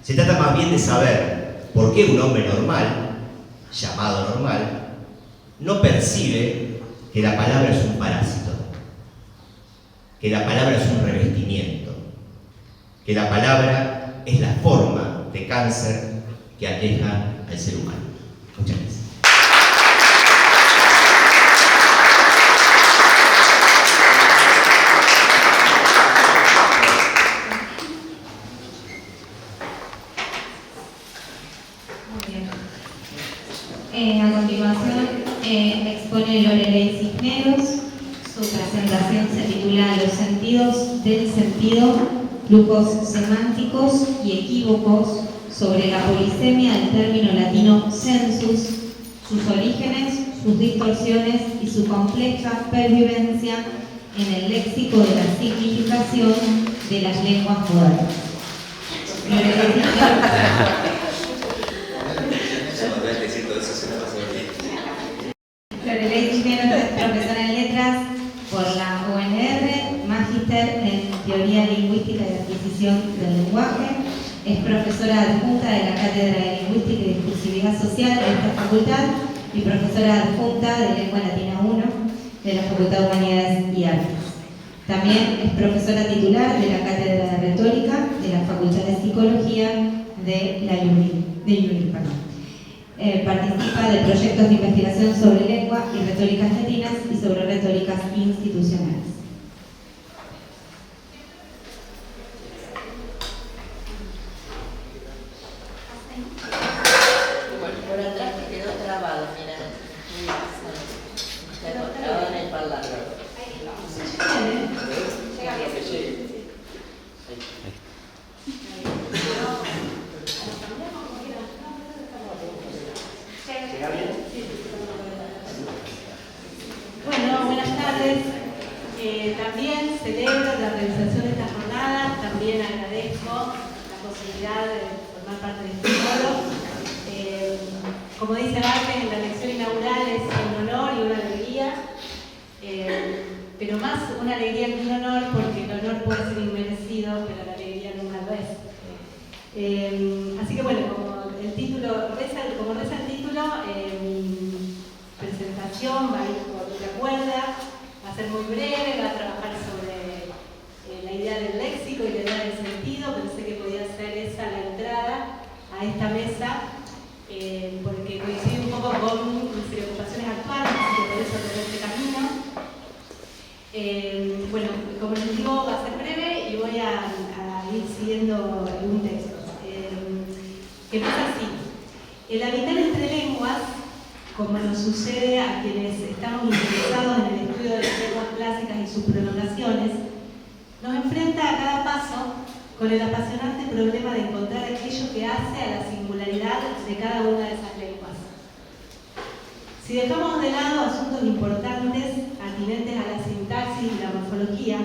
Se trata más bien de saber por qué un hombre normal, llamado normal, no percibe que la palabra es un parásito, que la palabra es un revestimiento, que la palabra es la forma de cáncer que aqueja al ser humano. Muchas gracias. A continuación expone Lorelei Cisneros. Su presentación se titula Los sentidos del sentido, flujos semánticos y equívocos sobre la polisemia del término latino sensus, sus orígenes, sus distorsiones y su compleja pervivencia en el léxico de la significación de las lenguas modernas. Lorelei Cisneros es profesora en letras por la UNR, magíster en teoría lingüística y adquisición del lenguaje. Es profesora adjunta de la Cátedra de Lingüística y Discursividad Social de esta facultad y profesora adjunta de Lengua Latina 1 de la Facultad de Humanidades y Artes. También es profesora titular de la Cátedra de Retórica de la Facultad de Psicología de la UNIL. Participa de proyectos de investigación sobre lengua y retóricas latinas y sobre retóricas institucionales. Por atrás te quedó trabado, mira. Te quedó trabado en el parlante. Bueno, buenas tardes. También celebro la realización de esta jornada, también agradezco la posibilidad de formar parte de este foro. Como dice Barthes, la lección inaugural es un honor y una alegría, pero más una alegría que un honor, porque el honor puede ser inmerecido, pero la alegría nunca lo es. Así que bueno, como reza el título, mi presentación va a ir por otra cuerda, va a ser muy breve, va a trabajar sobre la idea del léxico y la idea del sentido. Pensé que podía ser esa la entrada a esta mesa, porque coincide un poco con mis preocupaciones actuales, así que por eso tomé este camino. Bueno, como les digo, va a ser breve y voy a ir siguiendo un texto. Que empieza así. El habitar entre lenguas, como nos sucede a quienes estamos interesados en el estudio de las lenguas clásicas y sus prolongaciones, nos enfrenta a cada paso con el apasionante problema de encontrar aquello que hace a la singularidad de cada una de esas lenguas. Si dejamos de lado asuntos importantes atinentes a la sintaxis y la morfología,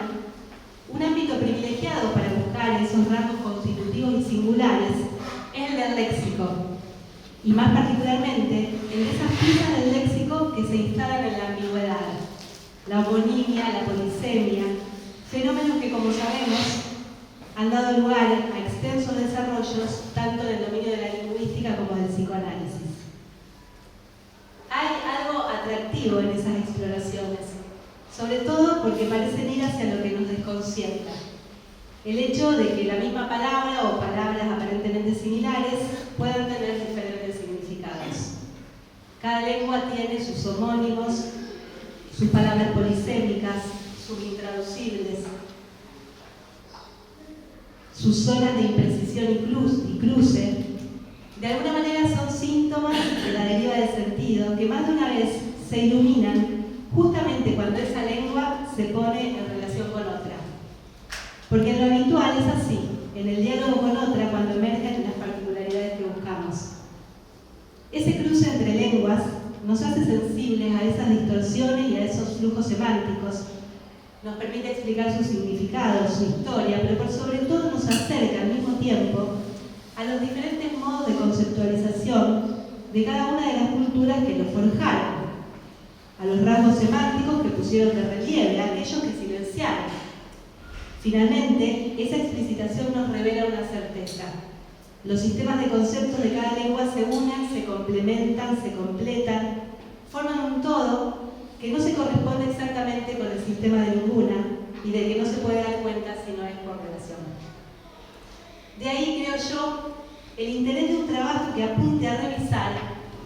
un ámbito privilegiado para buscar esos rasgos constitutivos y singulares es el del léxico, y más particularmente el de esas piezas del léxico que se instalan en la ambigüedad, la homonimia, la polisemia, fenómenos que, como sabemos, han dado lugar a extensos desarrollos tanto en el dominio de la lingüística como del psicoanálisis. Hay algo atractivo en esas exploraciones, sobre todo porque parecen ir hacia lo que nos desconcierta. El hecho de que la misma palabra o palabras aparentemente similares puedan tener diferentes significados. Cada lengua tiene sus homónimos, sus palabras polisémicas, sus intraducibles, sus zonas de imprecisión y cruce. De alguna manera son síntomas de la deriva del sentido que más de una vez se iluminan justamente cuando esa lengua se pone en relación con otra. Porque en lo habitual es así, en el diálogo con otra, cuando emergen las particularidades que buscamos. Ese cruce entre lenguas nos hace sensibles a esas distorsiones y a esos flujos semánticos, nos permite explicar su significado, su historia, pero por sobre todo nos acerca al mismo tiempo a los diferentes modos de conceptualización de cada una de las culturas que lo forjaron, a los rasgos semánticos que pusieron de relieve, a aquellos que silenciaron. Finalmente, esa explicitación nos revela una certeza. Los sistemas de conceptos de cada lengua se unen, se complementan, se completan, forman un todo que no se corresponde exactamente con el sistema de ninguna y del que no se puede dar cuenta si no es por relación. De ahí, creo yo, el interés de un trabajo que apunte a revisar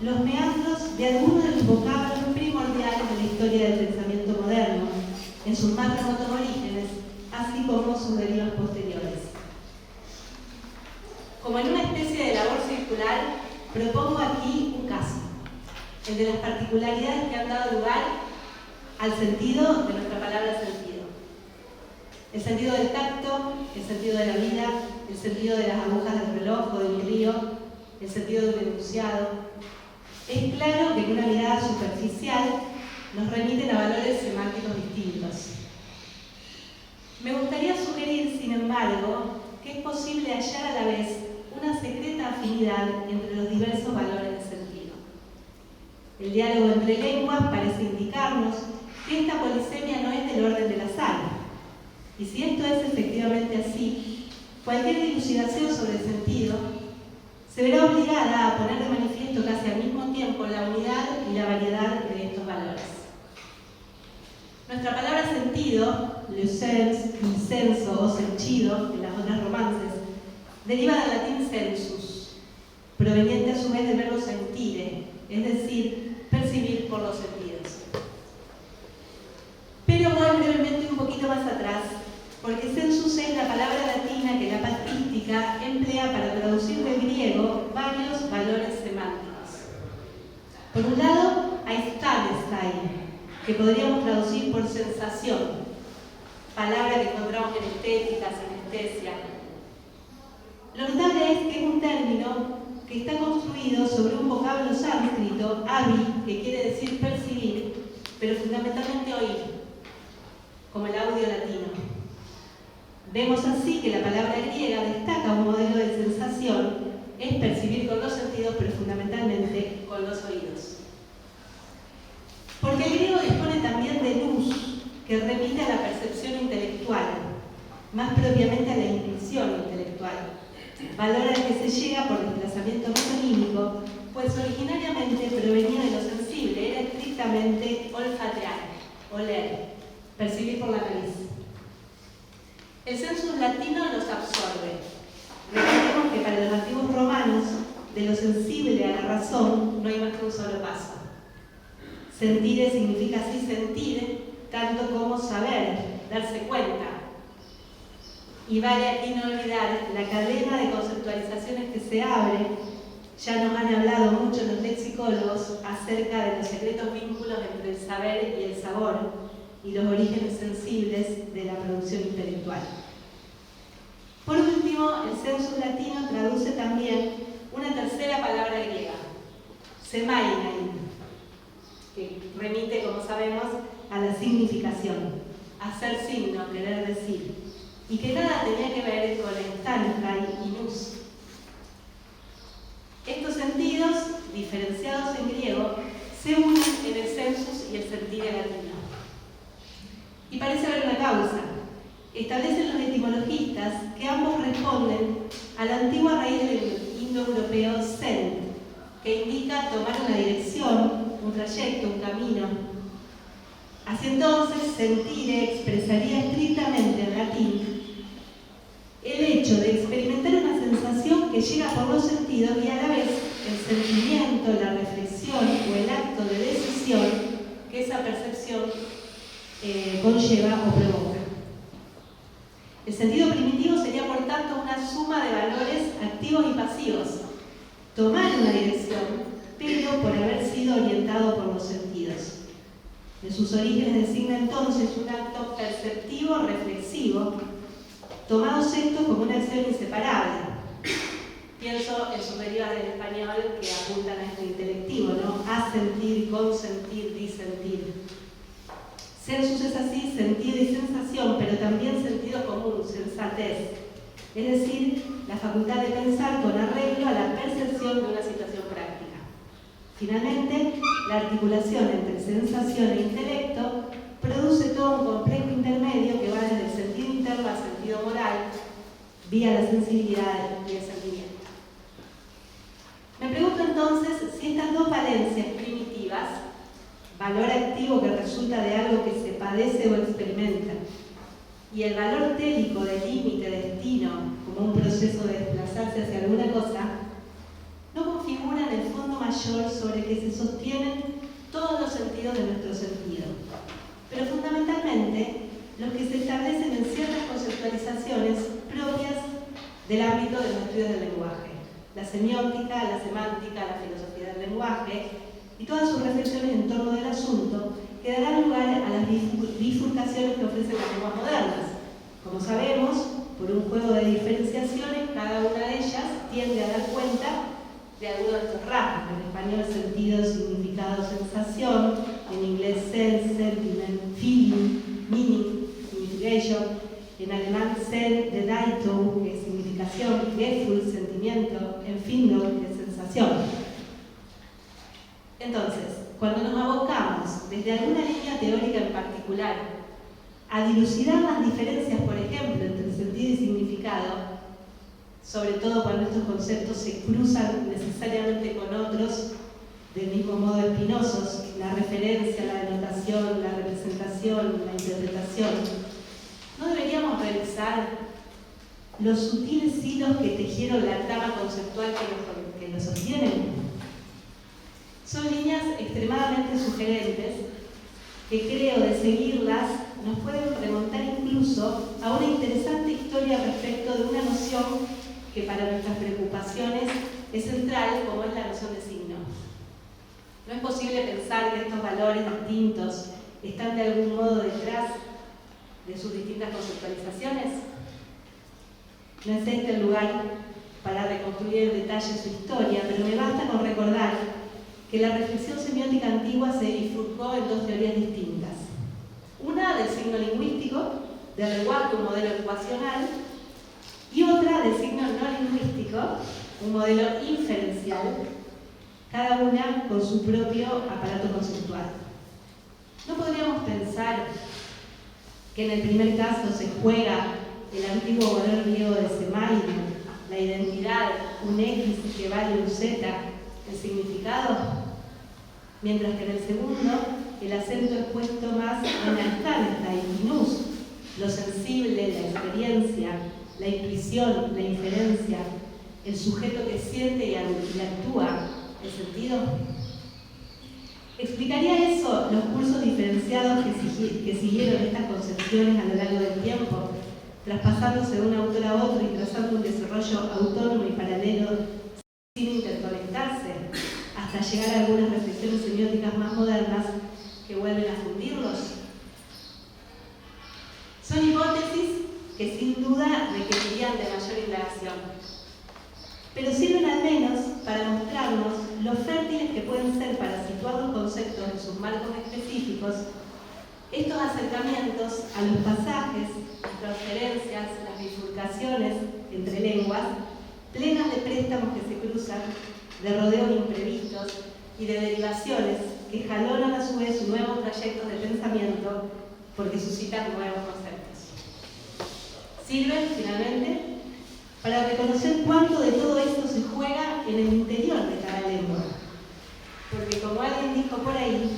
los meandros de algunos de los vocablos primordiales de la historia del pensamiento moderno, en sus más remotos orígenes, así como sus derivas posteriores. Como en una especie de labor circular, propongo aquí un caso, el de las particularidades que han dado lugar al sentido de nuestra palabra sentido. El sentido del tacto, el sentido de la vida, el sentido de las agujas del reloj o del río, el sentido de un enunciado. Es claro que en una mirada superficial nos remiten a valores semánticos distintos. Me gustaría sugerir, sin embargo, que es posible hallar a la vez una secreta afinidad entre los diversos valores de sentido. El diálogo entre lenguas parece indicarnos que esta polisemia no es del orden del azar. Y si esto es efectivamente así, cualquier dilucidación sobre el sentido se verá obligada a poner de manifiesto casi al mismo tiempo la unidad y la variedad de estos valores. Nuestra palabra sentido, le sens, il senso o sentido, en las otras romances, deriva del latín sensus, proveniente a su vez del verbo sentire, es decir, percibir por los sentidos. Pero voy brevemente un poquito más atrás, porque sensus es la palabra latina que la patrística emplea para traducir del griego varios valores semánticos. Por un lado, hay Stanestein, que podríamos traducir por sensación, palabra que encontramos en estética, sinestesia. Lo notable es que es un término que está construido sobre un vocablo sánscrito, avi, que quiere decir percibir, pero fundamentalmente oír, como el audio latino. Vemos así que la palabra griega destaca un modelo de sensación, es percibir con los sentidos, pero fundamentalmente con los oídos. Porque el griego dispone también de luz, que remite a la percepción intelectual, más propiamente a la intuición intelectual, valor al que se llega por desplazamiento metonímico, pues originariamente provenía de lo sensible, era estrictamente olfatear, oler, percibir por la nariz. El sensus latino los absorbe. Recordemos que para los antiguos romanos, de lo sensible a la razón no hay más que un solo paso. Sentire significa así sentir, tanto como saber, darse cuenta. Y vale aquí no olvidar la cadena de conceptualizaciones que se abre. Ya nos han hablado mucho los lexicólogos acerca de los secretos vínculos entre el saber y el sabor y los orígenes sensibles de la producción intelectual. Por último, el sensus latino traduce también una tercera palabra griega, semainain, remite, como sabemos, a la significación, hacer signo, querer decir, y que nada tenía que ver con el tankai y nous. Estos sentidos, diferenciados en griego, se unen en el sensus y el sentire latino. Y parece haber una causa. Establecen los etimologistas que ambos responden a la antigua raíz del indoeuropeo sent, que indica tomar una dirección, un trayecto, un camino. Hacia entonces, sentire expresaría estrictamente en latín el hecho de experimentar una sensación que llega por los sentidos y a la vez el sentimiento, la reflexión o el acto de decisión que esa percepción conlleva o provoca. El sentido primitivo sería por tanto una suma de valores activos y pasivos. Tomar una dirección, pero por haber sido orientado por los sentidos. En sus orígenes designa entonces un acto perceptivo reflexivo, tomados estos como una acción inseparable. Pienso en sus derivas del español que apuntan a este intelectivo, ¿no? Asentir, consentir, disentir. Sensus es así, sentido y sensación, pero también sentido común, sensatez. Es decir, la facultad de pensar con arreglo a la percepción de una situación práctica. Finalmente, la articulación entre sensación e intelecto produce todo un complejo intermedio que va desde el sentido interno al sentido moral, vía la sensibilidad y el sentimiento. Me pregunto entonces si estas dos valencias primitivas, valor activo que resulta de algo que se padece o experimenta, y el valor télico de límite, destino, como un proceso de desplazarse hacia alguna cosa, no configuran el fondo mayor sobre que se sostienen todos los sentidos de nuestro sentido, pero fundamentalmente los que se establecen en ciertas conceptualizaciones propias del ámbito de los estudios del lenguaje, la semiótica, la semántica, la filosofía del lenguaje y todas sus reflexiones en torno del asunto que darán lugar a las bifurcaciones que ofrecen las lenguas modernas. Como sabemos, por un juego de diferenciaciones, cada una de ellas tiende a dar cuenta de algunos de estos rasgos. En español, sentido, significado, sensación; en inglés, sense, sentiment, feeling, meaning, signification; en alemán, Sinn, Bedeutung, que es significación; Gefühl, sentimiento; en Findung, que es sensación. Entonces, cuando nos abocamos desde alguna línea teórica en particular a dilucidar las diferencias, por ejemplo, entre sentido y significado, sobre todo cuando estos conceptos se cruzan necesariamente con otros del mismo modo espinosos, la referencia, la denotación, la representación, la interpretación, ¿no deberíamos revisar los sutiles hilos que tejieron la trama conceptual que nos sostienen? Son líneas extremadamente sugerentes que, creo, de seguirlas nos pueden remontar incluso a una interesante historia respecto de una noción que para nuestras preocupaciones es central, como es la noción de signo. ¿No es posible pensar que estos valores distintos están de algún modo detrás de sus distintas conceptualizaciones? No es este el lugar para reconstruir en detalle su historia, pero me basta con recordar que la reflexión semiótica antigua se bifurcó en dos teorías distintas. Una del signo lingüístico, de Reward, un modelo ecuacional, y otra del signo no lingüístico, un modelo inferencial, cada una con su propio aparato conceptual. ¿No podríamos pensar que en el primer caso se juega el antiguo modelo griego de Semaido, la identidad, un X que vale un Z, el significado, mientras que en el segundo el acento es puesto más en la y nous, lo sensible, la experiencia, la intuición, la inferencia, el sujeto que siente y actúa, el sentido? ¿Explicaría eso los cursos diferenciados que siguieron estas concepciones a lo largo del tiempo, traspasándose de un autor a otro y trazando un desarrollo autónomo y paralelo sin interconectarse, hasta llegar a algunas reflexiones semióticas más modernas que vuelven a fundirlos? Son hipótesis que sin duda requerirían de mayor indagación, pero sirven al menos para mostrarnos lo fértiles que pueden ser para situar los conceptos en sus marcos específicos, estos acercamientos a los pasajes, las transferencias, las bifurcaciones entre lenguas, plenas de préstamos que se cruzan, de rodeos imprevistos y de derivaciones que jalonan a su vez nuevos trayectos de pensamiento porque suscitan nuevos conceptos. Sirven, finalmente, para reconocer cuánto de todo esto se juega en el interior de cada lengua. Porque como alguien dijo por ahí,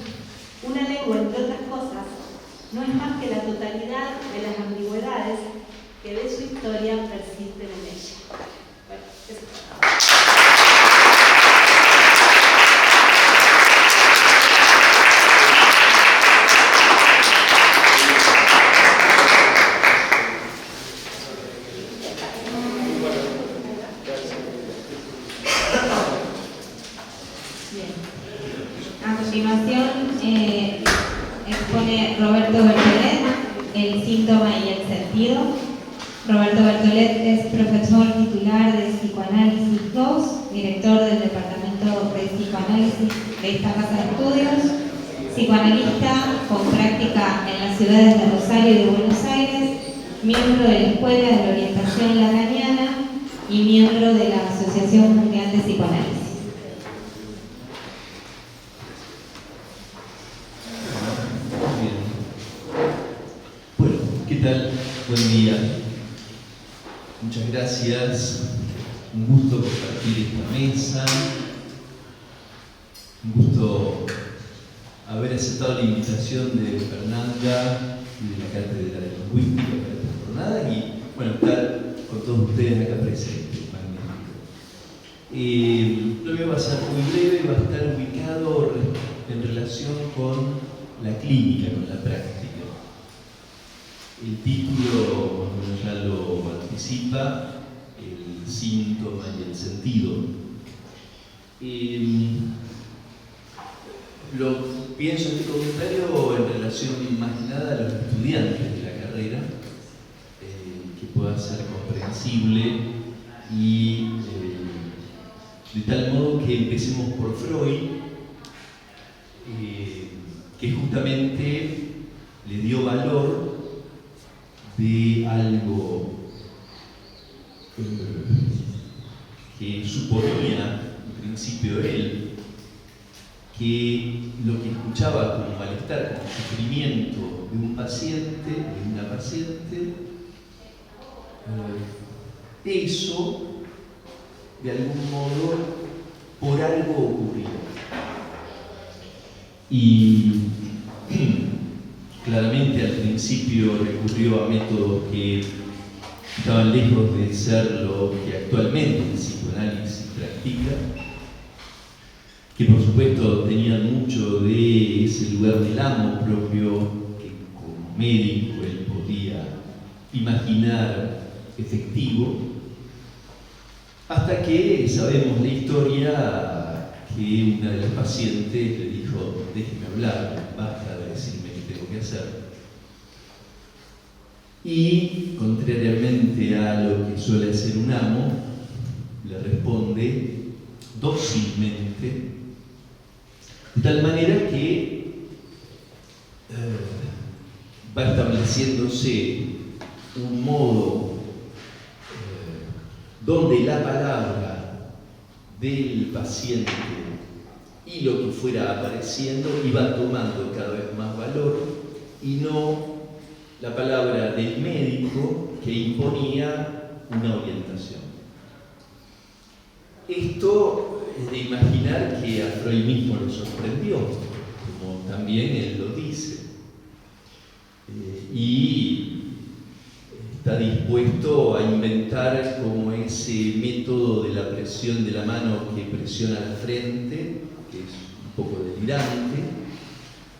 una lengua, entre otras cosas, no es más que la totalidad de las ambigüedades que de su historia persisten en ella. Bueno, eso es todo. A continuación, expone Roberto Bertolet, el síntoma y el sentido. Roberto Bertolet es profesor titular de Psicoanálisis 2, director del Departamento de Psicoanálisis de esta casa de estudios, psicoanalista con práctica en las ciudades de Rosario y de Buenos Aires, miembro de la Escuela de la Orientación Lacaniana y miembro de la Asociación Mundial de Psicoanálisis. ¿Qué tal? Buen día. Muchas gracias. Un gusto compartir esta mesa. Un gusto haber aceptado la invitación de Fernanda y de la Cátedra de Lingüística para esta jornada y, bueno, estar con todos ustedes acá presentes. Magnífico. Lo mío va a ser muy breve, va a estar ubicado en relación con la clínica, con la práctica. El título, bueno, ya lo anticipa, el síntoma y el sentido. Lo pienso en este comentario en relación más que nada a los estudiantes de la carrera, que pueda ser comprensible y de tal modo que empecemos por Freud, que justamente le dio valor de algo que suponía, en principio él, que lo que escuchaba como malestar, como sufrimiento de un paciente, de una paciente, eso, de algún modo, por algo ocurrió. Y claramente al principio recurrió a métodos que estaban lejos de ser lo que actualmente el psicoanálisis practica, que por supuesto tenían mucho de ese lugar del amo propio que como médico él podía imaginar efectivo, hasta que sabemos la historia que una de las pacientes le dijo: déjeme hablar, basta de decirme qué tengo que hacer. Y, contrariamente a lo que suele hacer un amo, le responde dócilmente, de tal manera que va estableciéndose un modo donde la palabra del paciente y lo que fuera apareciendo iba tomando cada vez más valor, y no la palabra del médico que imponía una orientación. Esto es de imaginar que a Freud mismo lo sorprendió, como también él lo dice, y está dispuesto a inventar como ese método de la presión de la mano que presiona la frente, que es un poco delirante,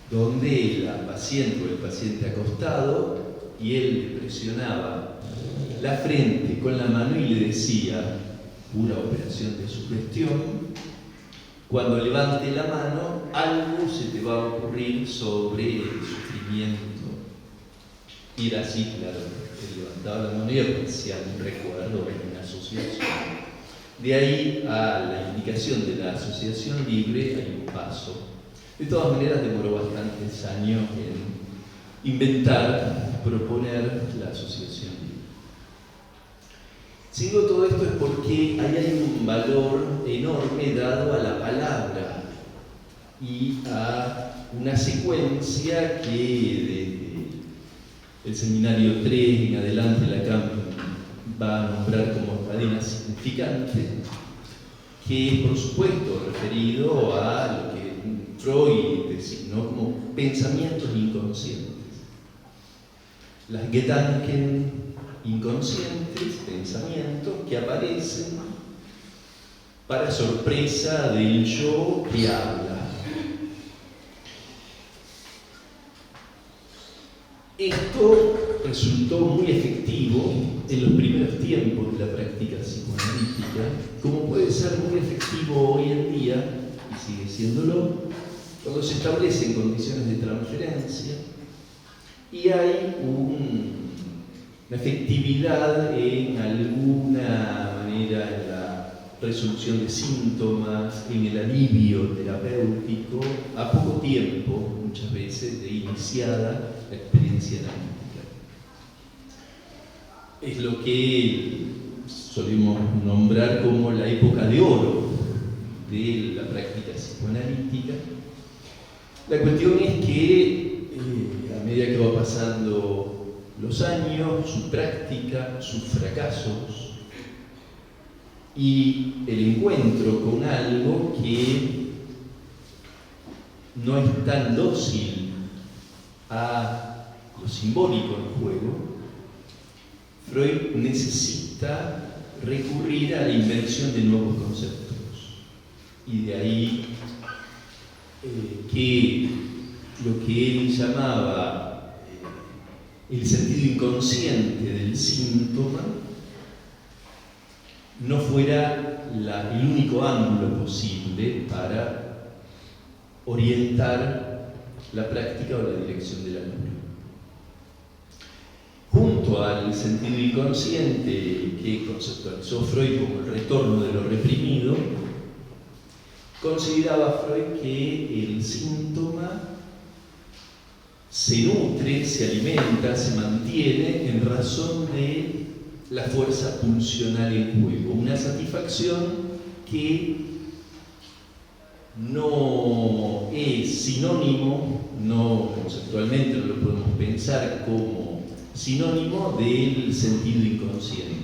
donde la paciente o el paciente acostado, y él le presionaba la frente con la mano y le decía, pura operación de sugestión, cuando levante la mano, algo se te va a ocurrir sobre el sufrimiento. Y era así, claro, él levantaba la mano y aparecía un recuerdo en una asociación. De ahí a la indicación de la asociación libre hay un paso. De todas maneras, demoró bastantes años en inventar, proponer la asociación. Si digo todo esto es porque ahí hay un valor enorme dado a la palabra y a una secuencia que desde el seminario 3 en adelante Lacan va a nombrar como cadena significante, que es por supuesto referido a lo que Freud designó como pensamientos inconscientes. Las Gedanken inconscientes, pensamientos que aparecen para sorpresa del yo que habla. Esto resultó muy efectivo en los primeros tiempos de la práctica psicoanalítica, como puede ser muy efectivo hoy en día, y sigue siéndolo, cuando se establecen condiciones de transferencia y hay una efectividad en alguna manera en la resolución de síntomas, en el alivio terapéutico, a poco tiempo, muchas veces, de iniciada la experiencia analítica. Es lo que solemos nombrar como la época de oro de la práctica psicoanalítica. La cuestión es que a medida que va pasando los años, su práctica, sus fracasos y el encuentro con algo que no es tan dócil a lo simbólico en juego, Freud necesita recurrir a la invención de nuevos conceptos. Y de ahí que lo que él llamaba el sentido inconsciente del síntoma no fuera el único ángulo posible para orientar la práctica o la dirección de la cura. Junto al sentido inconsciente que conceptualizó Freud como el retorno de lo reprimido, consideraba Freud que el síntoma se nutre, se alimenta, se mantiene en razón de la fuerza pulsional en juego, una satisfacción que no es sinónimo, no conceptualmente no lo podemos pensar como sinónimo del sentido inconsciente.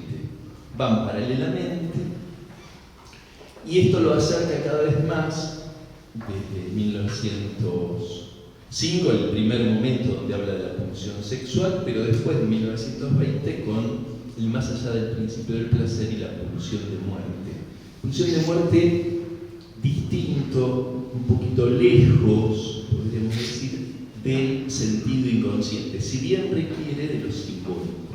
Van paralelamente y esto lo acerca cada vez más desde 1905, el primer momento donde habla de la pulsión sexual, pero después de 1920 con el más allá del principio del placer y la pulsión de muerte. Pulsión de muerte distinto, un poquito lejos, podríamos decir, del sentido inconsciente, si bien requiere de lo simbólico.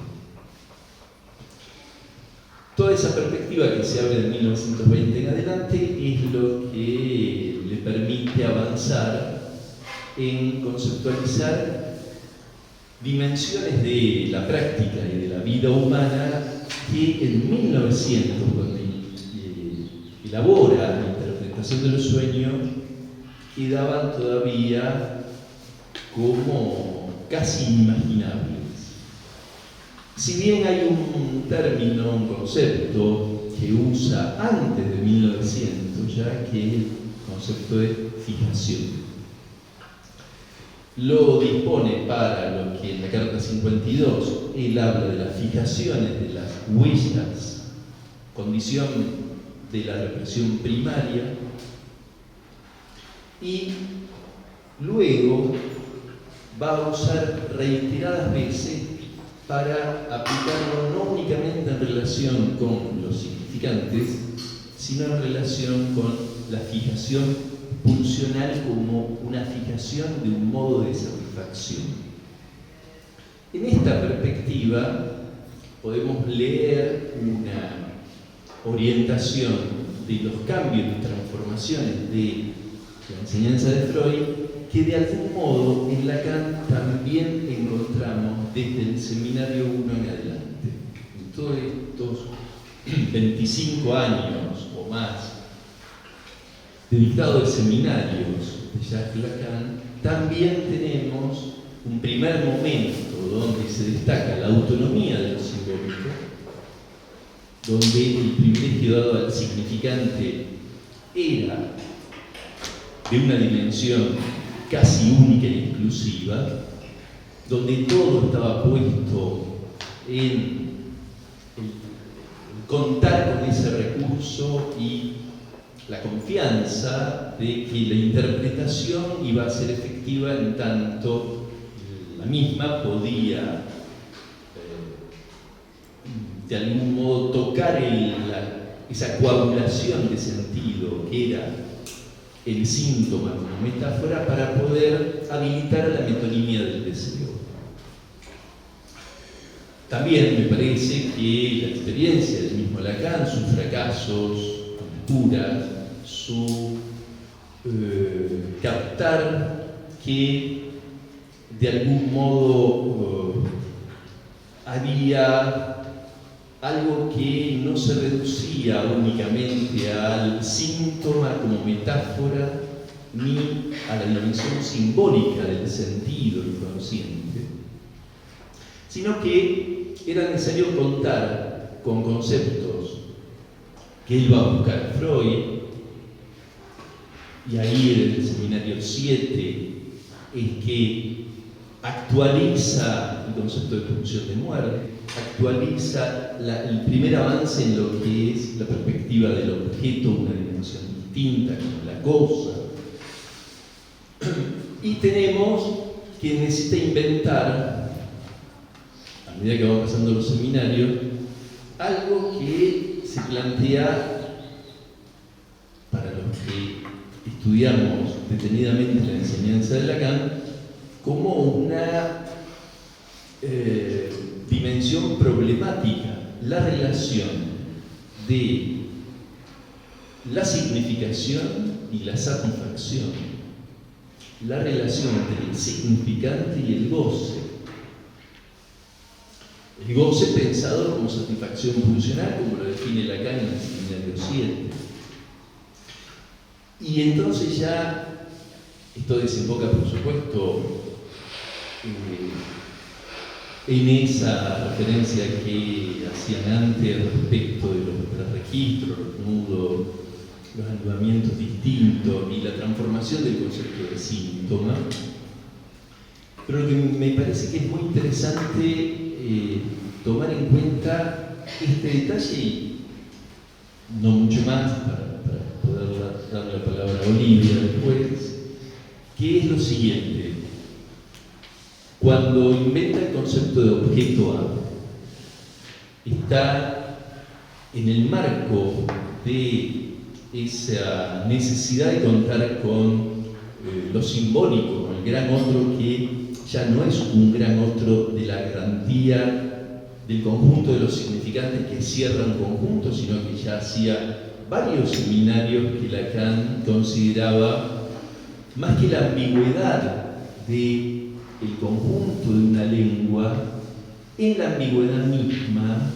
Toda esa perspectiva que se abre de 1920 en adelante es lo que le permite avanzar en conceptualizar dimensiones de la práctica y de la vida humana que en 1900, cuando elabora la interpretación de los sueños, quedaban todavía como casi inimaginables. Si bien hay un término, un concepto que usa antes de 1900 ya, que es el concepto de fijación. Lo dispone para lo que en la carta 52 él habla de las fijaciones de las huellas, condición de la represión primaria, y luego va a usar reiteradas veces para aplicarlo no únicamente en relación con los significantes, sino en relación con la fijación pulsional como una fijación de un modo de satisfacción. En esta perspectiva podemos leer una orientación de los cambios y transformaciones de la enseñanza de Freud que de algún modo en Lacan también encontramos desde el seminario 1 en adelante. En todos estos 25 años o más de dictado de seminarios de Jacques Lacan, también tenemos un primer momento donde se destaca la autonomía de lo simbólico, donde el privilegio dado al significante era de una dimensión casi única e exclusiva, donde todo estaba puesto en contar con ese recurso y la confianza de que la interpretación iba a ser efectiva en tanto la misma podía de algún modo tocar esa coagulación de sentido que era el síntoma como metáfora para poder habilitar la metonimia del deseo. También me parece que la experiencia del mismo Lacan, sus fracasos, lecturas, su captar que de algún modo había algo que no se reducía únicamente al síntoma como metáfora ni a la dimensión simbólica del sentido inconsciente, sino que era necesario contar con conceptos que él va a buscar Freud, y ahí en el seminario 7 es que actualiza el concepto de pulsión de muerte, actualiza el primer avance en lo que es la perspectiva del objeto, una dimensión distinta como la cosa. Y tenemos que necesita inventar, a medida que van pasando los seminarios, algo que se plantea para los que estudiamos detenidamente la enseñanza de Lacan como una dimensión problemática, la relación de la significación y la satisfacción, la relación entre el significante y el goce. El goce pensado como satisfacción funcional, como lo define Lacan en el seminario 7. Y entonces ya, esto desemboca por supuesto en esa referencia que hacían antes respecto de los registros, los nudos, los anudamientos distintos y la transformación del concepto de síntoma. Pero lo que me parece que es muy interesante tomar en cuenta este detalle y no mucho más para poder darle la palabra a Olivia después, que es lo siguiente. Cuando inventa el concepto de objeto A, está en el marco de esa necesidad de contar con lo simbólico, con el gran otro que ya no es un gran otro de la garantía del conjunto de los significantes que cierra un conjunto, sino que ya hacía varios seminarios que Lacan consideraba más que la ambigüedad del conjunto de una lengua, en la ambigüedad misma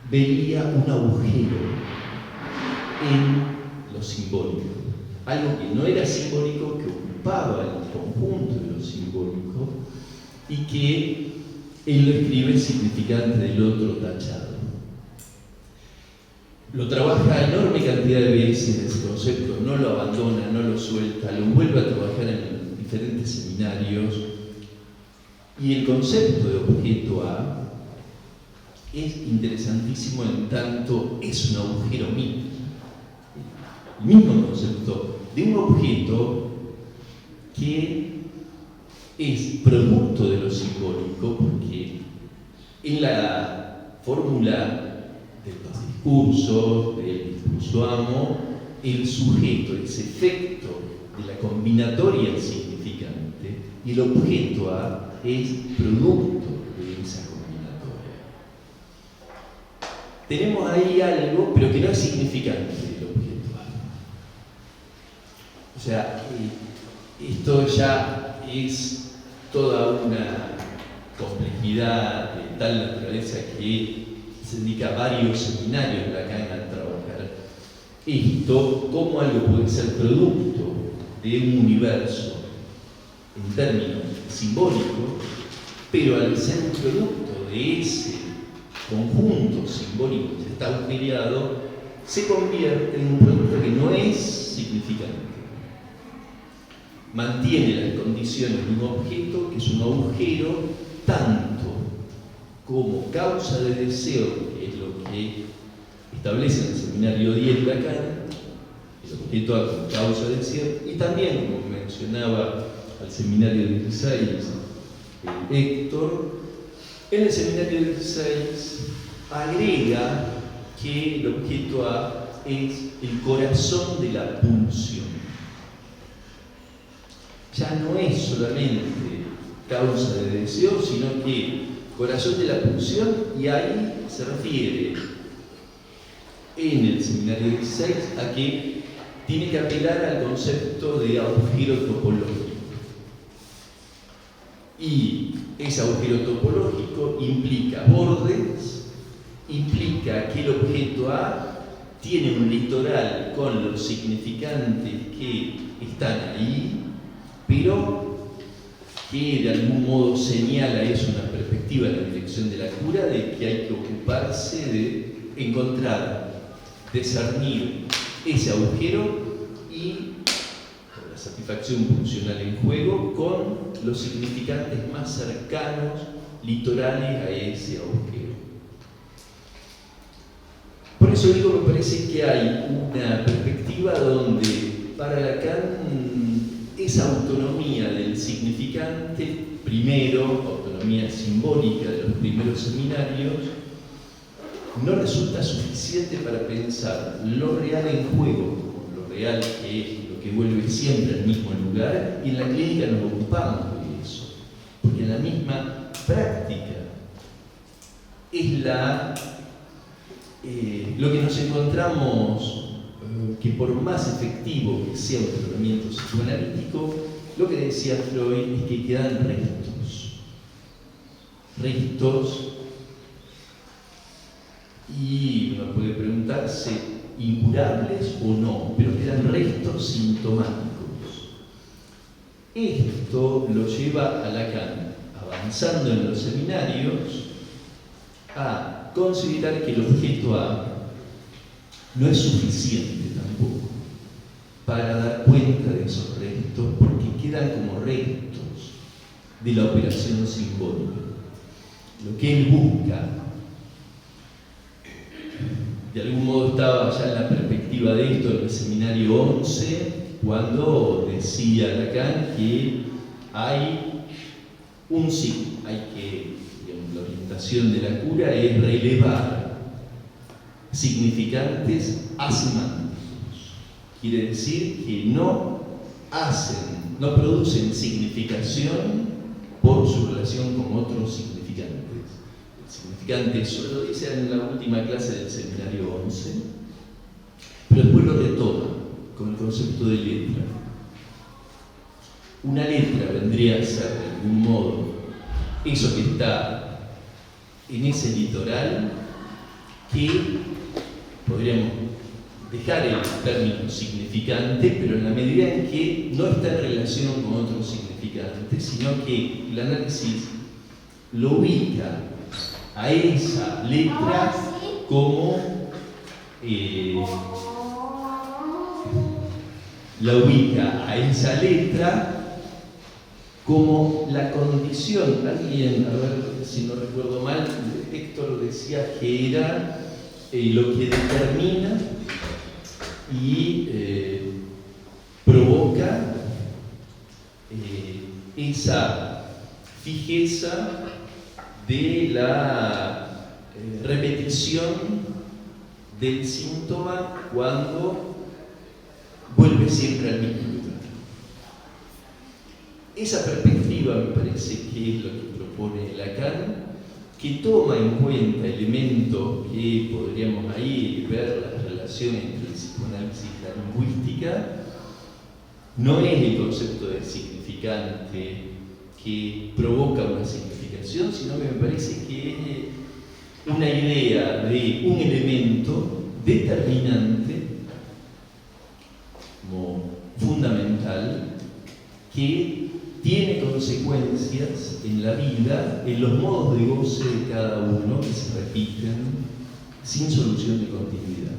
veía un agujero en lo simbólico, algo que no era simbólico, que ocupaba el conjunto de lo simbólico y que él lo escribe el significante del otro tachado. Lo trabaja enorme cantidad de veces ese concepto, no lo abandona, no lo suelta, lo vuelve a trabajar en diferentes seminarios. Y el concepto de objeto A es interesantísimo en tanto es un agujero mismo. El mismo concepto de un objeto que es producto de lo simbólico, porque en la fórmula de los discursos, del discurso amo, el sujeto, ese efecto de la combinatoria significante, y el objeto A es producto de esa combinatoria. Tenemos ahí algo, pero que no es significante del objeto A. O sea, esto ya es toda una complejidad de tal naturaleza que se dedica a varios seminarios Lacan a trabajar esto como algo puede ser producto de un universo en términos simbólicos, pero al ser un producto de ese conjunto simbólico que está agujereado, se convierte en un producto que no es significante. Mantiene las condiciones de un objeto que es un agujero tanto como causa de deseo, que es lo que establece en el seminario 10 Lacan, el objeto A como causa de deseo, y también, como mencionaba al seminario 16 Héctor, en el seminario 16 agrega que el objeto A es el corazón de la pulsión. Ya no es solamente causa de deseo, sino que corazón de la pulsión, y ahí se refiere en el seminario 16 a que tiene que apelar al concepto de agujero topológico. Y ese agujero topológico implica bordes, implica que el objeto A tiene un litoral con los significantes que están ahí, pero que de algún modo señala eso una perspectiva en la dirección de la cura, de que hay que ocuparse de encontrar, discernir ese agujero y la satisfacción funcional en juego con los significantes más cercanos, litorales a ese agujero. Por eso digo, me parece que hay una perspectiva donde para Lacan esa autonomía del significante, primero, autonomía simbólica de los primeros seminarios, no resulta suficiente para pensar lo real en juego, lo real que es lo que vuelve siempre al mismo lugar, y en la clínica nos ocupamos de eso, porque en la misma práctica es lo que nos encontramos, que por más efectivo que sea un tratamiento psicoanalítico, lo que decía Freud es que quedan restos, y uno puede preguntarse incurables o no, pero quedan restos sintomáticos. Esto lo lleva a Lacan, avanzando en los seminarios, a considerar que el objeto A no es suficiente tampoco para dar cuenta de esos restos, porque quedan como restos de la operación simbólica. Lo que él busca, de algún modo estaba ya en la perspectiva de esto en el seminario 11, cuando decía Lacan que hay un signo, la orientación de la cura es relevar significantes asemánticos. Quiere decir que no producen significación por su relación con otros significantes. El significante eso lo dice en la última clase del seminario 11, pero después lo retoma con el concepto de letra. Una letra vendría a ser de algún modo eso que está en ese litoral, que podríamos dejar el término significante, pero en la medida en que no está en relación con otros significantes, sino que el análisis lo ubica a esa letra como la condición. Alguien, a ver si no recuerdo mal, Héctor decía que era lo que determina y provoca esa fijeza de la repetición del síntoma cuando vuelve siempre al mismo lugar. Esa perspectiva me parece que es lo que propone Lacan, que toma en cuenta elementos que podríamos ahí ver la relación entre el psicoanálisis y la lingüística. No es el concepto de significante que provoca una significación, sino que me parece que es una idea de un elemento determinante fundamental que tiene consecuencias en la vida, en los modos de goce de cada uno que se repiten sin solución de continuidad.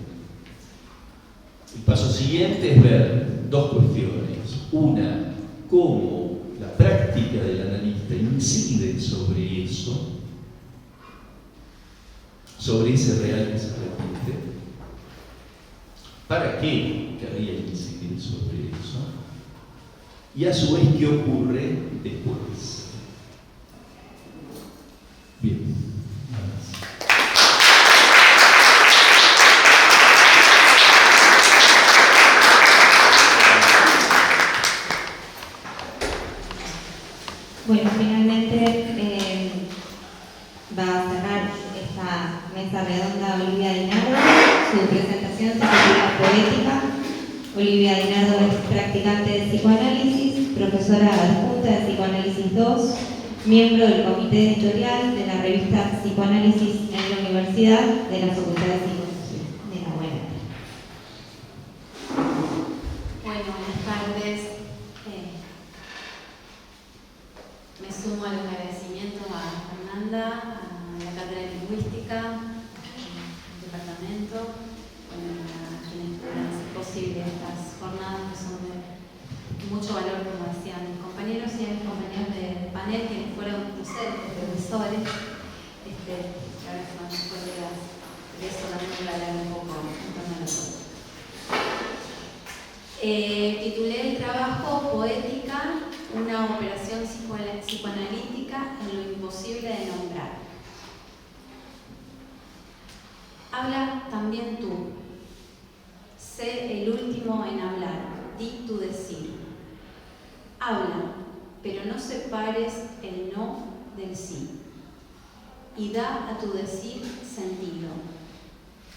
El paso siguiente es ver dos cuestiones. Una, cómo la práctica del analista incide sobre eso, sobre ese real que se repite. ¿Para qué querría incidir sobre eso? Y a su vez, ¿qué ocurre después? Bien, nada más. Bueno, finalmente va a cerrar esta mesa redonda Olivia Dinardo. Su presentación se titula Poética. Olivia Dinardo es practicante de psicoanálisis, profesora adjunta de Psicoanálisis 2, miembro del comité editorial de la revista Psicoanálisis en la Universidad de la Facultad de Psicología de la UNED. Bueno, buenas tardes. Me sumo al agradecimiento a Fernanda, a la Cátedra de Lingüística, al departamento, a quienes hacen posible estas jornadas que son de mucho valor, como decían mis compañeros y mis compañeros de panel, quienes fueron docentes, profesores, que ahora son colegas. De eso también voy a hablar un poco en torno a nosotros. Titulé el trabajo Poética, una operación psicoanalítica en lo imposible de nombrar. Habla también tú. Sé el último en hablar. Di tu decir. Habla, pero no separes el no del sí. Y da a tu decir sentido.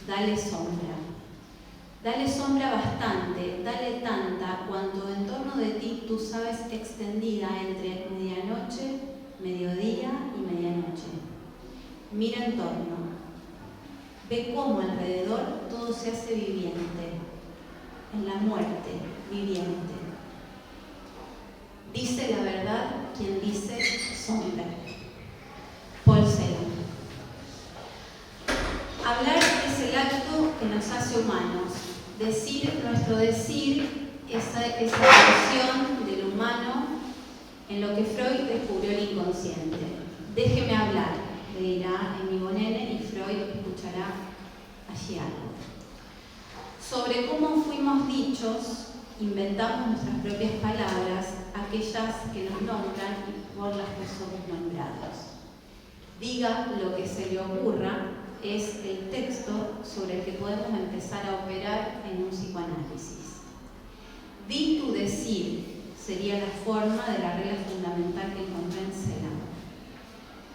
Dale sombra. Dale sombra bastante, dale tanta, cuanto en torno de ti tú sabes extendida entre medianoche, mediodía y medianoche. Mira en torno. Ve cómo alrededor todo se hace viviente. En la muerte, viviente. Dice la verdad quien dice sombra. Paul Celan. Hablar es el acto que nos hace humanos. Decir, nuestro decir, esa versión del humano en lo que Freud descubrió el inconsciente. Déjeme hablar, le dirá Amy Bonene, y Freud escuchará allí algo. Sobre cómo fuimos dichos, inventamos nuestras propias palabras, aquellas que nos nombran y por las que somos nombrados. Diga lo que se le ocurra, es el texto sobre el que podemos empezar a operar en un psicoanálisis. Di tu decir sería la forma de la regla fundamental que encontré en Celan.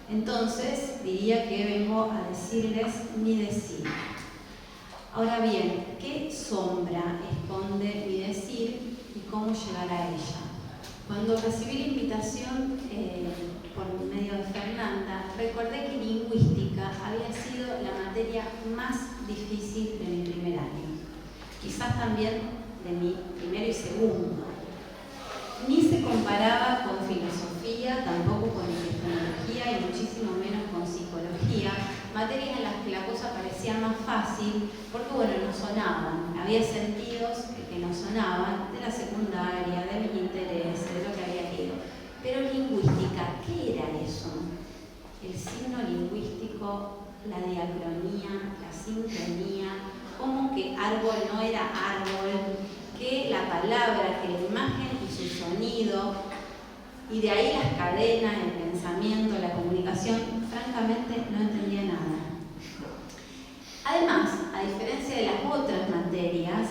Entonces, diría que vengo a decirles mi decir. Ahora bien, ¿qué sombra esconde mi decir y cómo llegar a ella? Cuando recibí la invitación por medio de Fernanda, recordé que lingüística había sido la materia más difícil de mi primer año, quizás también de mi primero y segundo. Ni se comparaba con filosofía, tampoco con epistemología y muchísimo menos con psicología, materias en las que la cosa parecía más fácil porque, bueno, no sonaban. Había sentidos que no sonaban de la secundaria, de mi interés, de lo que había leído. Pero lingüística, ¿qué era eso? El signo lingüístico, la diacronía, la sincronía, cómo que árbol no era árbol, que la palabra, que la imagen y su sonido, y de ahí las cadenas, el pensamiento, la comunicación, francamente no entendía nada. Además, a diferencia de las otras materias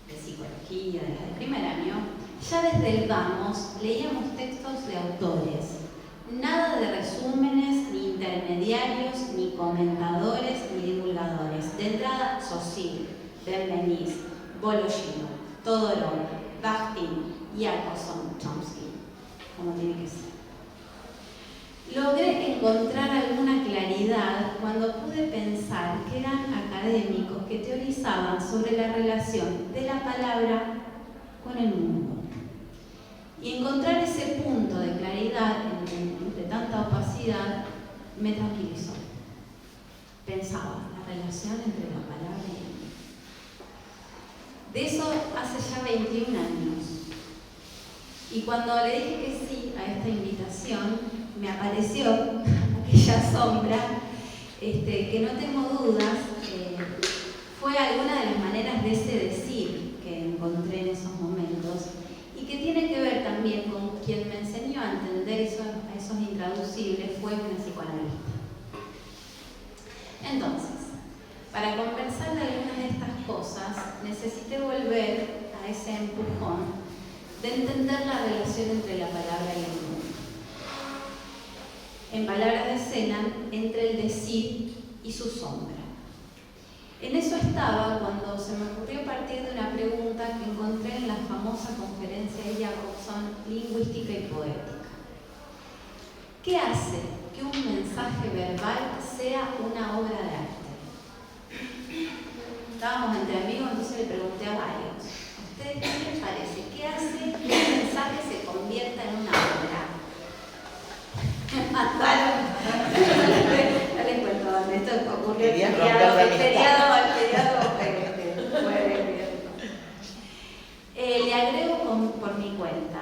de psicología, de las de primer año, ya desde el vamos leíamos textos de autores. Nada de resúmenes, ni intermediarios, ni comentadores, ni divulgadores. De entrada, Saussure, Benveniste, Bologino, Todorov, Bakhtin y Jacobson, Chomsky, como tiene que ser. Logré encontrar alguna claridad cuando pude pensar que eran académicos que teorizaban sobre la relación de la palabra con el mundo. Y encontrar ese punto de claridad entre tanta opacidad me tranquilizó. Pensaba, la relación entre la palabra y el mundo. De eso hace ya 21 años. Y cuando le dije que sí a esta invitación, me apareció aquella sombra, que no tengo dudas, fue alguna de las maneras de ese decir que encontré en esos momentos y que tiene que ver también con quien me enseñó a entender esos intraducibles, fue una psicoanalista. Entonces, para conversar de algunas de estas cosas, necesité volver a ese empujón de entender la relación entre la palabra y el mundo. En palabras de Zeland, entre el decir y su sombra. En eso estaba cuando se me ocurrió partir de una pregunta que encontré en la famosa conferencia de Jacobson, Lingüística y Poética. ¿Qué hace que un mensaje verbal sea una obra de arte? Estábamos entre amigos, entonces le pregunté a varios. ¿A ustedes qué les parece? ¿Qué hace que un mensaje se convierta en una obra? Me mataron. No les cuento dónde esto ocurrió. El le agrego por mi cuenta.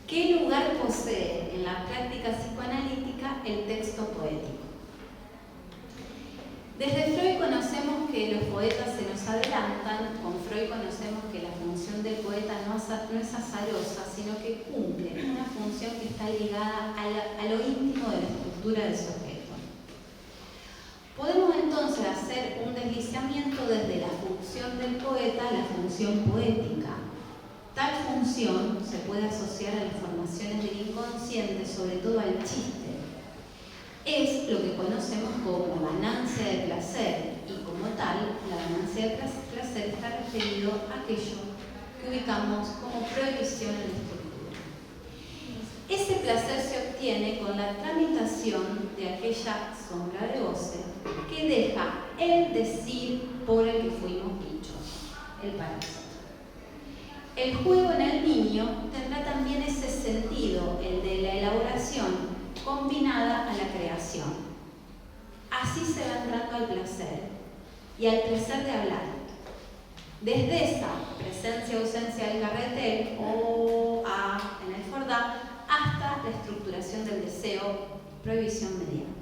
¿Qué lugar posee en la práctica psicoanalítica el texto poético? Desde Freud conocemos que los poetas se nos adelantan, con Freud conocemos que la función del poeta no es azarosa, sino que cumple una función que está ligada a lo íntimo de la estructura del sujeto. Podemos entonces hacer un deslizamiento desde la función del poeta a la función poética. Tal función se puede asociar a las formaciones del inconsciente, sobre todo al chiste. Es lo que conocemos como ganancia de placer y como tal, la ganancia de placer está referido a aquello que ubicamos como prohibición en la estructura. Ese placer se obtiene con la tramitación de aquella sombra de goce que deja el decir por el que fuimos dichos, el parásito. El juego en el niño tendrá también ese sentido, el de la elaboración combinada a la creación. Así se va entrando al placer y al placer de hablar. Desde esa presencia-ausencia del carretel o A en el Fordá hasta la estructuración del deseo, prohibición mediante.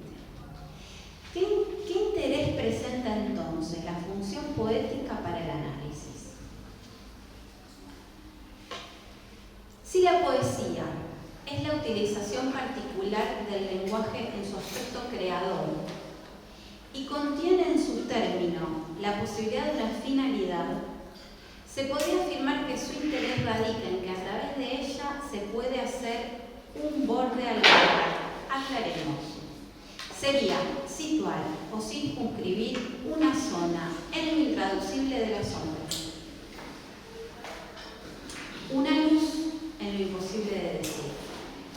¿Qué interés presenta entonces la función poética para el análisis? Si la poesía es la utilización particular del lenguaje en su aspecto creador y contiene en su término la posibilidad de una finalidad, se podría afirmar que su interés radica en que a través de ella se puede hacer un borde al lugar. Aclaremos. Sería situar o circunscribir una zona en lo intraducible de la sombra. Una luz en lo imposible de decir.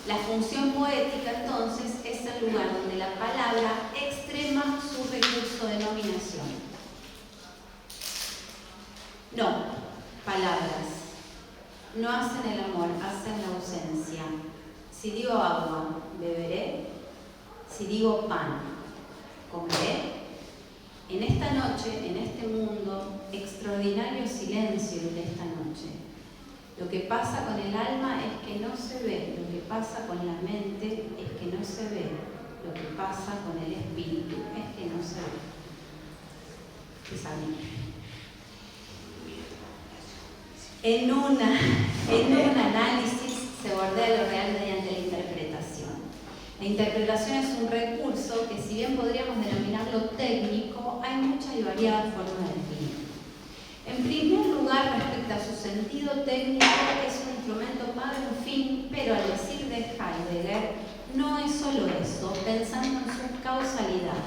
La función poética, entonces, es el lugar donde la palabra extrema su recurso de nominación. No, palabras. No hacen el amor, hacen la ausencia. Si digo agua, beberé. Si digo pan, comeré. En esta noche, en este mundo, extraordinario silencio de esta noche. Lo que pasa con el alma es que no se ve, lo que pasa con la mente es que no se ve, lo que pasa con el espíritu es que no se ve. Es a mí. En un análisis se bordea lo real mediante la interpretación. La interpretación es un recurso que, si bien podríamos denominarlo técnico, hay muchas y variadas formas de definir. En primer lugar, respecto a su sentido técnico, es un instrumento para un fin, pero al decir de Heidegger, no es solo eso, pensando en su causalidad,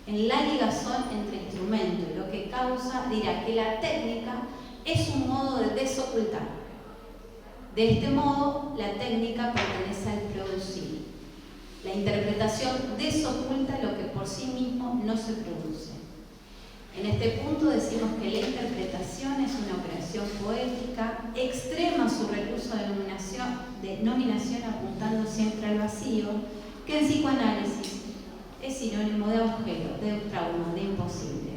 en la ligazón entre instrumento y lo que causa, dirá que la técnica es un modo de desocultar. De este modo, la técnica pertenece al producir. La interpretación desoculta lo que por sí mismo no se produce. En este punto decimos que la interpretación es una operación expresión poética, extrema su recurso de nominación apuntando siempre al vacío, que en psicoanálisis es sinónimo de agujero, de trauma, de imposible.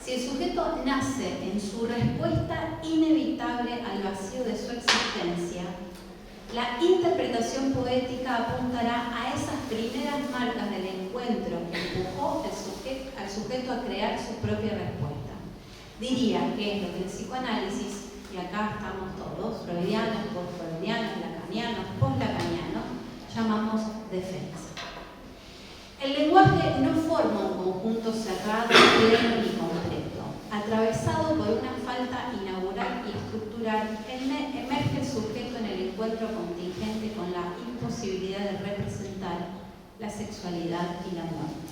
Si el sujeto nace en su respuesta inevitable al vacío de su existencia, la interpretación poética apuntará a esas primeras marcas del encuentro que empujó al sujeto a crear su propia respuesta. Diría que es lo que el psicoanálisis, y acá estamos todos, freudianos, post-freudianos, lacanianos, post-lacanianos, llamamos defensa. El lenguaje no forma un conjunto cerrado, pleno y completo. Atravesado por una falta inaugural y estructural, emerge el sujeto en el encuentro contingente con la imposibilidad de representar la sexualidad y la muerte.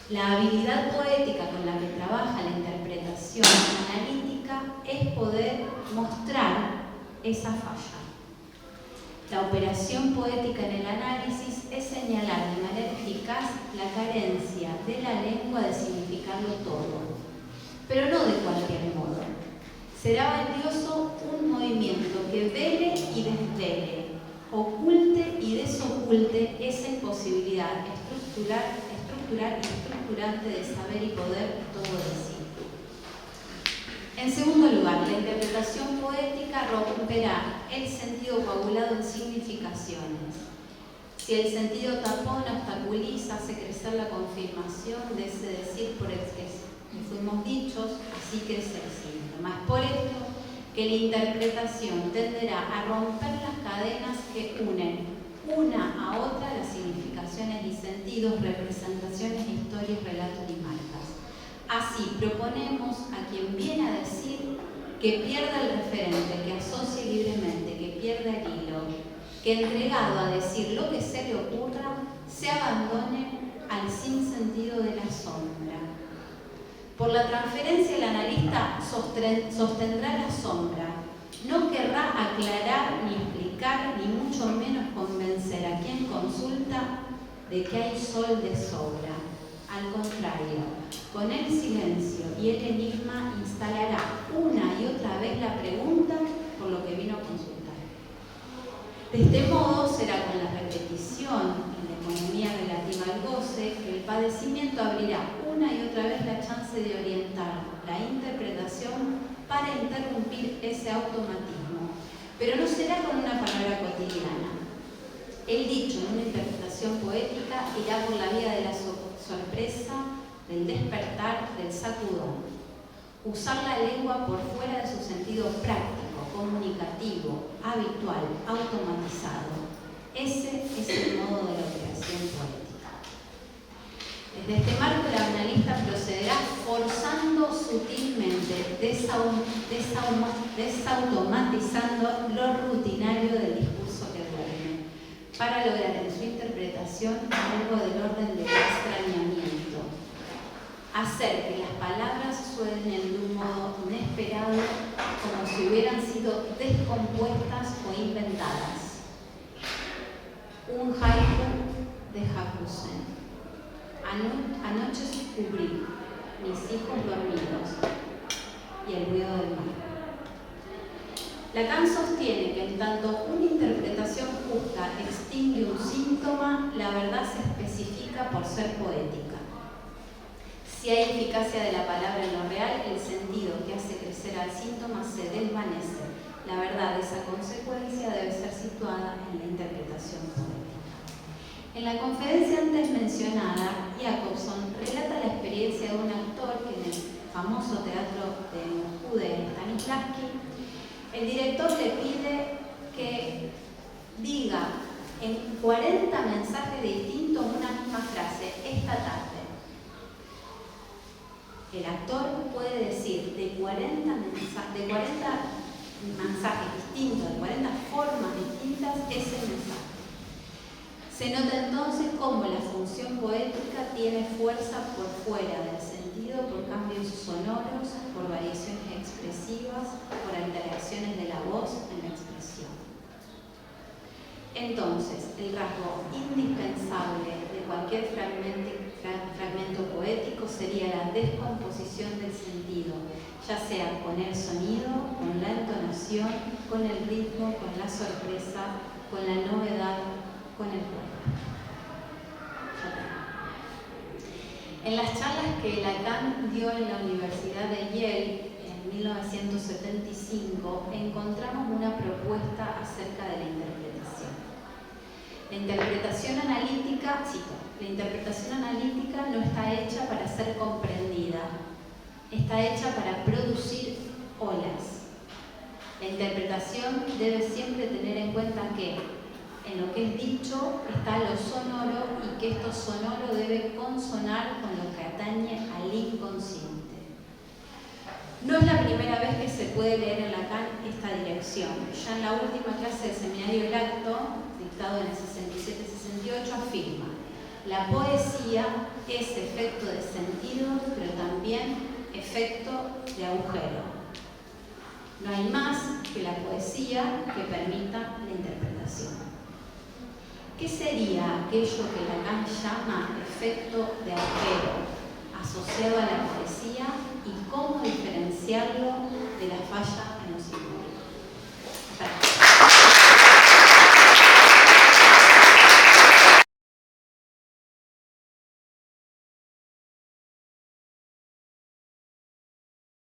La habilidad poética con la que trabaja la interpretación analítica es poder mostrar esa falla. La operación poética en el análisis es señalar de manera eficaz la carencia de la lengua de significarlo todo, pero no de cualquier modo. Será valioso un movimiento que vele y desvele, oculte y desoculte esa imposibilidad estructural y estructurante de saber y poder todo de sí. En segundo lugar, la interpretación poética romperá el sentido coagulado en significaciones. Si el sentido tapón obstaculiza, hace crecer la confirmación de ese decir por el que fuimos dichos, así crece el síntoma. Es por esto que la interpretación tenderá a romper las cadenas que unen una a otra las significaciones y sentidos, representaciones, historias, relatos y marcas. Así proponemos a quien viene a decir que pierda el referente, que asocie libremente, que pierda el hilo, que entregado a decir lo que se le ocurra, se abandone al sinsentido de la sombra. Por la transferencia, el analista sostendrá la sombra, no querrá aclarar ni explicar, ni mucho menos convencer a quien consulta de que hay sol de sobra. Al contrario, con el silencio y el enigma instalará una y otra vez la pregunta por lo que vino a consultar. De este modo será con la repetición en la economía relativa al goce que el padecimiento abrirá una y otra vez la chance de orientar la interpretación para interrumpir ese automatismo, pero no será con una palabra cotidiana. El dicho en una interpretación poética irá por la vía de la sorpresa, del despertar, del sacudón. Usar la lengua por fuera de su sentido práctico, comunicativo, habitual, automatizado. Ese es el modo de la operación poética. Desde este marco, el analista procederá forzando sutilmente, desautomatizando lo rutinario del discurso que duerme, para lograr en su interpretación algo del orden del extrañamiento. Hacer que las palabras suenen de un modo inesperado, como si hubieran sido descompuestas o inventadas. Un haiku de Hakusen. Anoche descubrí mis hijos dormidos y el ruido del mar. Lacan sostiene que en tanto una interpretación justa extingue un síntoma, la verdad se especifica por ser poética. Si hay eficacia de la palabra en lo real, el sentido que hace crecer al síntoma se desvanece. La verdad de esa consecuencia debe ser situada en la interpretación poética. En la conferencia antes mencionada, Jacobson relata la experiencia de un actor que en el famoso teatro de Moscú de Stanislavski, el director le pide que diga en 40 mensajes distintos una misma frase, esta tarde. El actor puede decir de 40 mensajes distintos, de 40 formas distintas, ese mensaje. Se nota entonces cómo la función poética tiene fuerza por fuera del sentido, por cambios sonoros, por variaciones expresivas, por interacciones de la voz en la expresión. Entonces, el rasgo indispensable de cualquier fragmento poético sería la descomposición del sentido, ya sea con el sonido, con la entonación, con el ritmo, con la sorpresa, con la novedad, con el cuerpo. En las charlas que Lacan dio en la Universidad de Yale en 1975, encontramos una propuesta acerca de la interpretación. La interpretación analítica, cito, la interpretación analítica no está hecha para ser comprendida, está hecha para producir olas. La interpretación debe siempre tener en cuenta que en lo que es dicho está lo sonoro y que esto sonoro debe consonar con lo que atañe al inconsciente. No es la primera vez que se puede leer en Lacan esta dirección. Ya en la última clase del seminario El Acto, dictado en el 67-68, afirma: la poesía es efecto de sentido, pero también efecto de agujero. No hay más que la poesía que permita la interpretación. ¿Qué sería aquello que Lacan llama efecto de agujero asociado a la poesía y cómo diferenciarlo de la falla